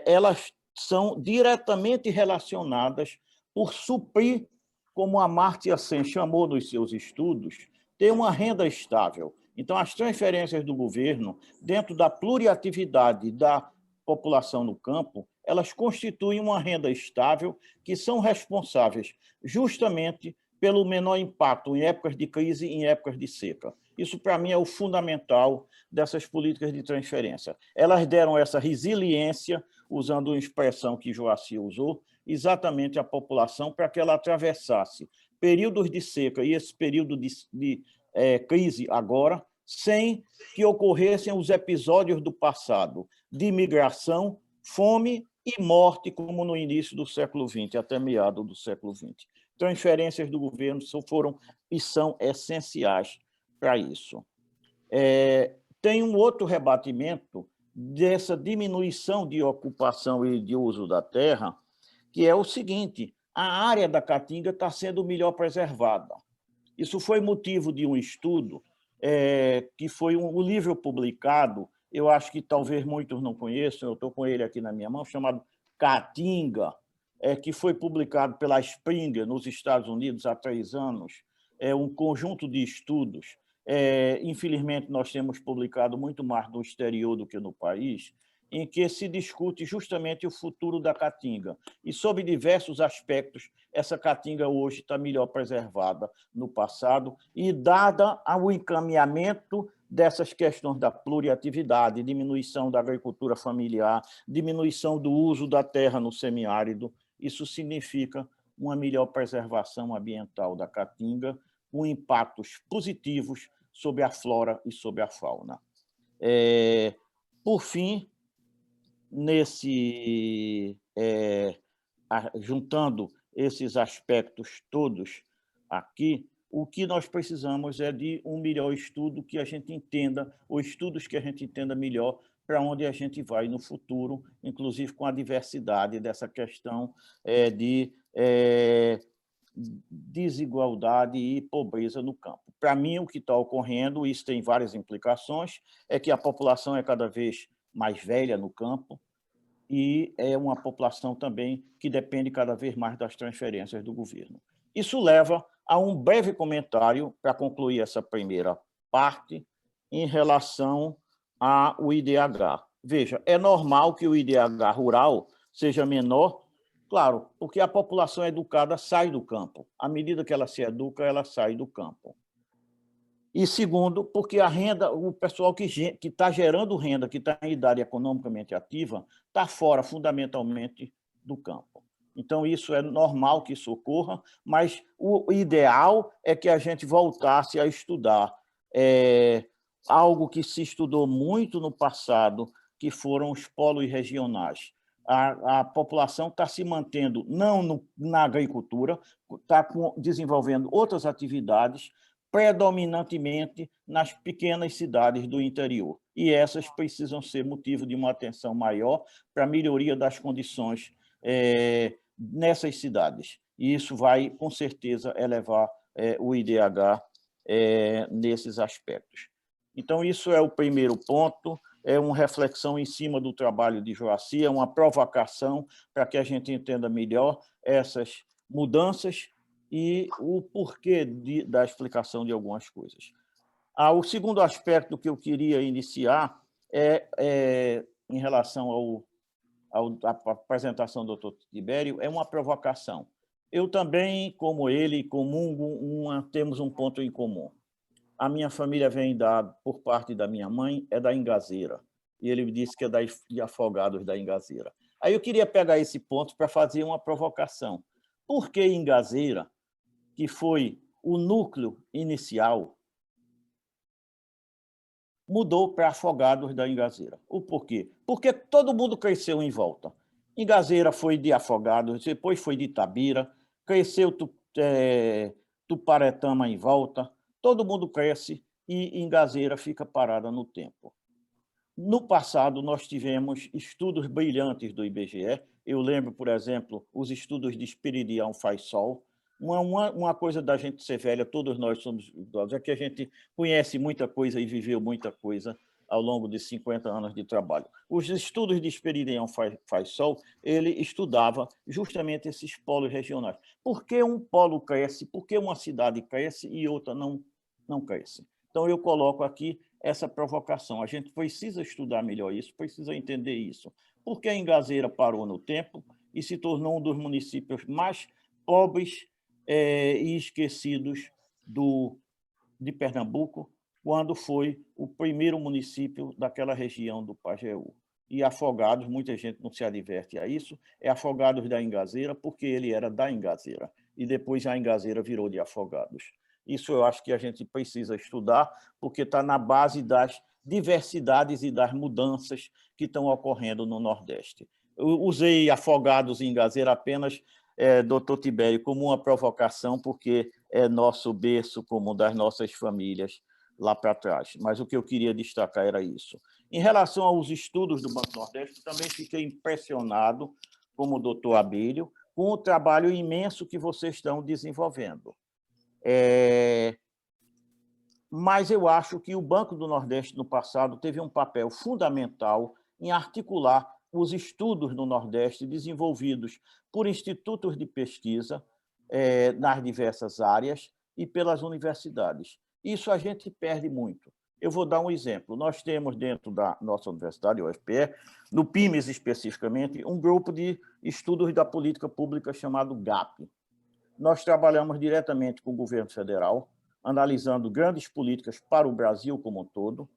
elas são diretamente relacionadas por suprir, como a Amartya Sen chamou nos seus estudos, ter uma renda estável. Então, as transferências do governo, dentro da pluriatividade da população no campo, elas constituem uma renda estável que são responsáveis justamente pelo menor impacto em épocas de crise e em épocas de seca. Isso, para mim, é o fundamental dessas políticas de transferência. Elas deram essa resiliência, usando uma expressão que Joaci usou, exatamente à população para que ela atravessasse períodos de seca e esse período de crise agora, sem que ocorressem os episódios do passado de migração, fome e morte, como no início do século XX, até meados do século XX. Transferências do governo foram e são essenciais para isso. Tem um outro rebatimento dessa diminuição de ocupação e de uso da terra, que é o seguinte: a área da Caatinga está sendo melhor preservada. Isso foi motivo de um estudo, que foi um livro publicado, eu acho que talvez muitos não conheçam, eu estou com ele aqui na minha mão, chamado Caatinga, que foi publicado pela Springer, nos Estados Unidos, há 3 anos. É um conjunto de estudos. Infelizmente, nós temos publicado muito mais no exterior do que no país, em que se discute justamente o futuro da Caatinga. E, sob diversos aspectos, essa Caatinga hoje está melhor preservada no passado e, dada ao encaminhamento dessas questões da pluriatividade, diminuição da agricultura familiar, diminuição do uso da terra no semiárido, isso significa uma melhor preservação ambiental da Caatinga, com impactos positivos sobre a flora e sobre a fauna. Por fim, juntando esses aspectos todos aqui, o que nós precisamos é de um melhor estudo que a gente entenda, ou estudos que a gente entenda melhor para onde a gente vai no futuro, inclusive com a diversidade dessa questão de desigualdade e pobreza no campo. Para mim, o que está ocorrendo, isso tem várias implicações, é que a população é cada vez mais velha no campo e é uma população também que depende cada vez mais das transferências do governo. Isso leva a um breve comentário para concluir essa primeira parte em relação ao IDH. Veja, é normal que o IDH rural seja menor, claro, porque a população educada sai do campo. À medida que ela se educa, ela sai do campo. E, segundo, porque a renda, o pessoal que está gerando renda, que está em idade economicamente ativa, está fora, fundamentalmente, do campo. Então, isso é normal que isso ocorra, mas o ideal é que a gente voltasse a estudar algo que se estudou muito no passado, que foram os polos regionais. A população está se mantendo não na agricultura, está desenvolvendo outras atividades, predominantemente nas pequenas cidades do interior. E essas precisam ser motivo de uma atenção maior para a melhoria das condições nessas cidades. E isso vai, com certeza, elevar o IDH nesses aspectos. Então, isso é o primeiro ponto. é uma reflexão em cima do trabalho de Joaci, é uma provocação para que a gente entenda melhor essas mudanças e o porquê da explicação de algumas coisas. O segundo aspecto que eu queria iniciar é em relação à apresentação do Dr. Tibério, é uma provocação. Eu também, como ele, temos um ponto em comum. A minha família vem por parte da minha mãe, é da Ingazeira. E ele me disse que é de Afogados da Ingazeira. Aí eu queria pegar esse ponto para fazer uma provocação. Por que Ingazeira, que foi o núcleo inicial, mudou para Afogados da Ingazeira? O porquê? Porque todo mundo cresceu em volta. Ingazeira foi de Afogados, depois foi de Itabira, cresceu Tuparetama em volta, todo mundo cresce e Ingazeira fica parada no tempo. No passado, nós tivemos estudos brilhantes do IBGE. Eu lembro, por exemplo, os estudos de Esperidião faz sol. Uma coisa da gente ser velha, todos nós somos idosos, é que a gente conhece muita coisa e viveu muita coisa ao longo de 50 anos de trabalho. Os estudos de Esperidião faz sol, ele estudava justamente esses polos regionais. Por que um polo cresce, por que uma cidade cresce e outra não cresce? Então, eu coloco aqui essa provocação. A gente precisa estudar melhor isso, precisa entender isso. Por que Ingazeira parou no tempo e se tornou um dos municípios mais pobres e esquecidos de Pernambuco, quando foi o primeiro município daquela região do Pajeú. E Afogados, muita gente não se adverte a isso, é Afogados da Ingazeira, porque ele era da Ingazeira, e depois a Ingazeira virou de Afogados. Isso eu acho que a gente precisa estudar, porque está na base das diversidades e das mudanças que estão ocorrendo no Nordeste. Eu usei Afogados e Ingazeira apenas, Dr. Tibério, como uma provocação, porque é nosso berço comum das nossas famílias lá para trás. Mas o que eu queria destacar era isso. Em relação aos estudos do Banco Nordeste, também fiquei impressionado, como o doutor Abílio, com o trabalho imenso que vocês estão desenvolvendo. Mas eu acho que o Banco do Nordeste, no passado, teve um papel fundamental em articular os estudos no Nordeste desenvolvidos por institutos de pesquisa nas diversas áreas e pelas universidades. Isso a gente perde muito. Eu vou dar um exemplo. Nós temos dentro da nossa universidade, o UFPE, no PIMES especificamente, um grupo de estudos da política pública chamado GAP. Nós trabalhamos diretamente com o governo federal, analisando grandes políticas para o Brasil como um todo,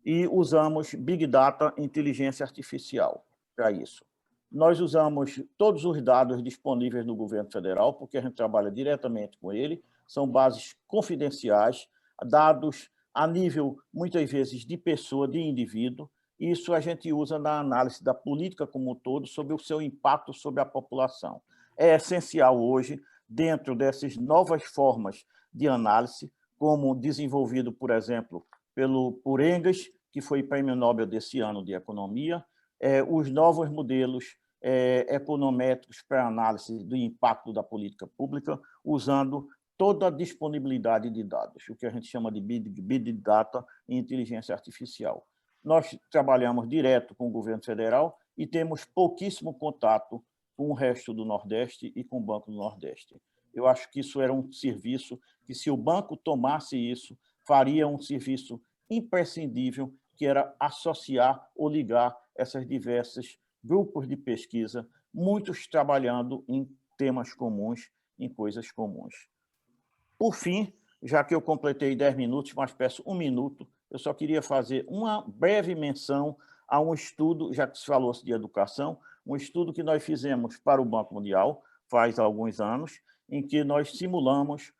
e usamos Big Data e inteligência artificial para isso. Nós usamos todos os dados disponíveis no governo federal, porque a gente trabalha diretamente com ele, são bases confidenciais, dados a nível, muitas vezes, de pessoa, de indivíduo. Isso a gente usa na análise da política como um todo, sobre o seu impacto sobre a população. É essencial hoje, dentro dessas novas formas de análise, como desenvolvido, por exemplo, por Engels, que foi Prêmio Nobel desse ano de Economia, os novos modelos econométricos para análise do impacto da política pública, usando toda a disponibilidade de dados, o que a gente chama de Big Data e inteligência artificial. Nós trabalhamos direto com o governo federal e temos pouquíssimo contato com o resto do Nordeste e com o Banco do Nordeste. Eu acho que isso era um serviço que, se o banco tomasse isso, faria um serviço imprescindível, que era associar ou ligar essas diversas grupos de pesquisa, muitos trabalhando em temas comuns, em coisas comuns. Por fim, já que eu completei 10 minutos, mas peço 1 minuto, eu só queria fazer uma breve menção a um estudo, já que se falou de educação, um estudo que nós fizemos para o Banco Mundial, faz alguns anos, em que nós simulamos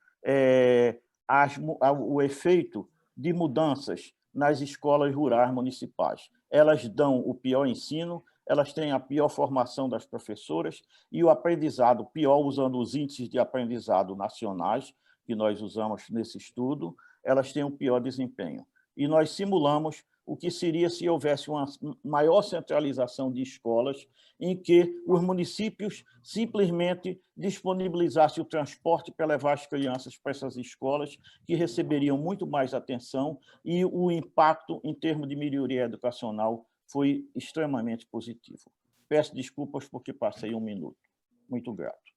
o efeito de mudanças nas escolas rurais municipais. Elas dão o pior ensino, elas têm a pior formação das professoras e o aprendizado pior, usando os índices de aprendizado nacionais, que nós usamos nesse estudo, elas têm um pior desempenho. E nós simulamos o que seria se houvesse uma maior centralização de escolas, em que os municípios simplesmente disponibilizassem o transporte para levar as crianças para essas escolas, que receberiam muito mais atenção, e o impacto em termos de melhoria educacional foi extremamente positivo. Peço desculpas porque passei 1 minuto. Muito grato.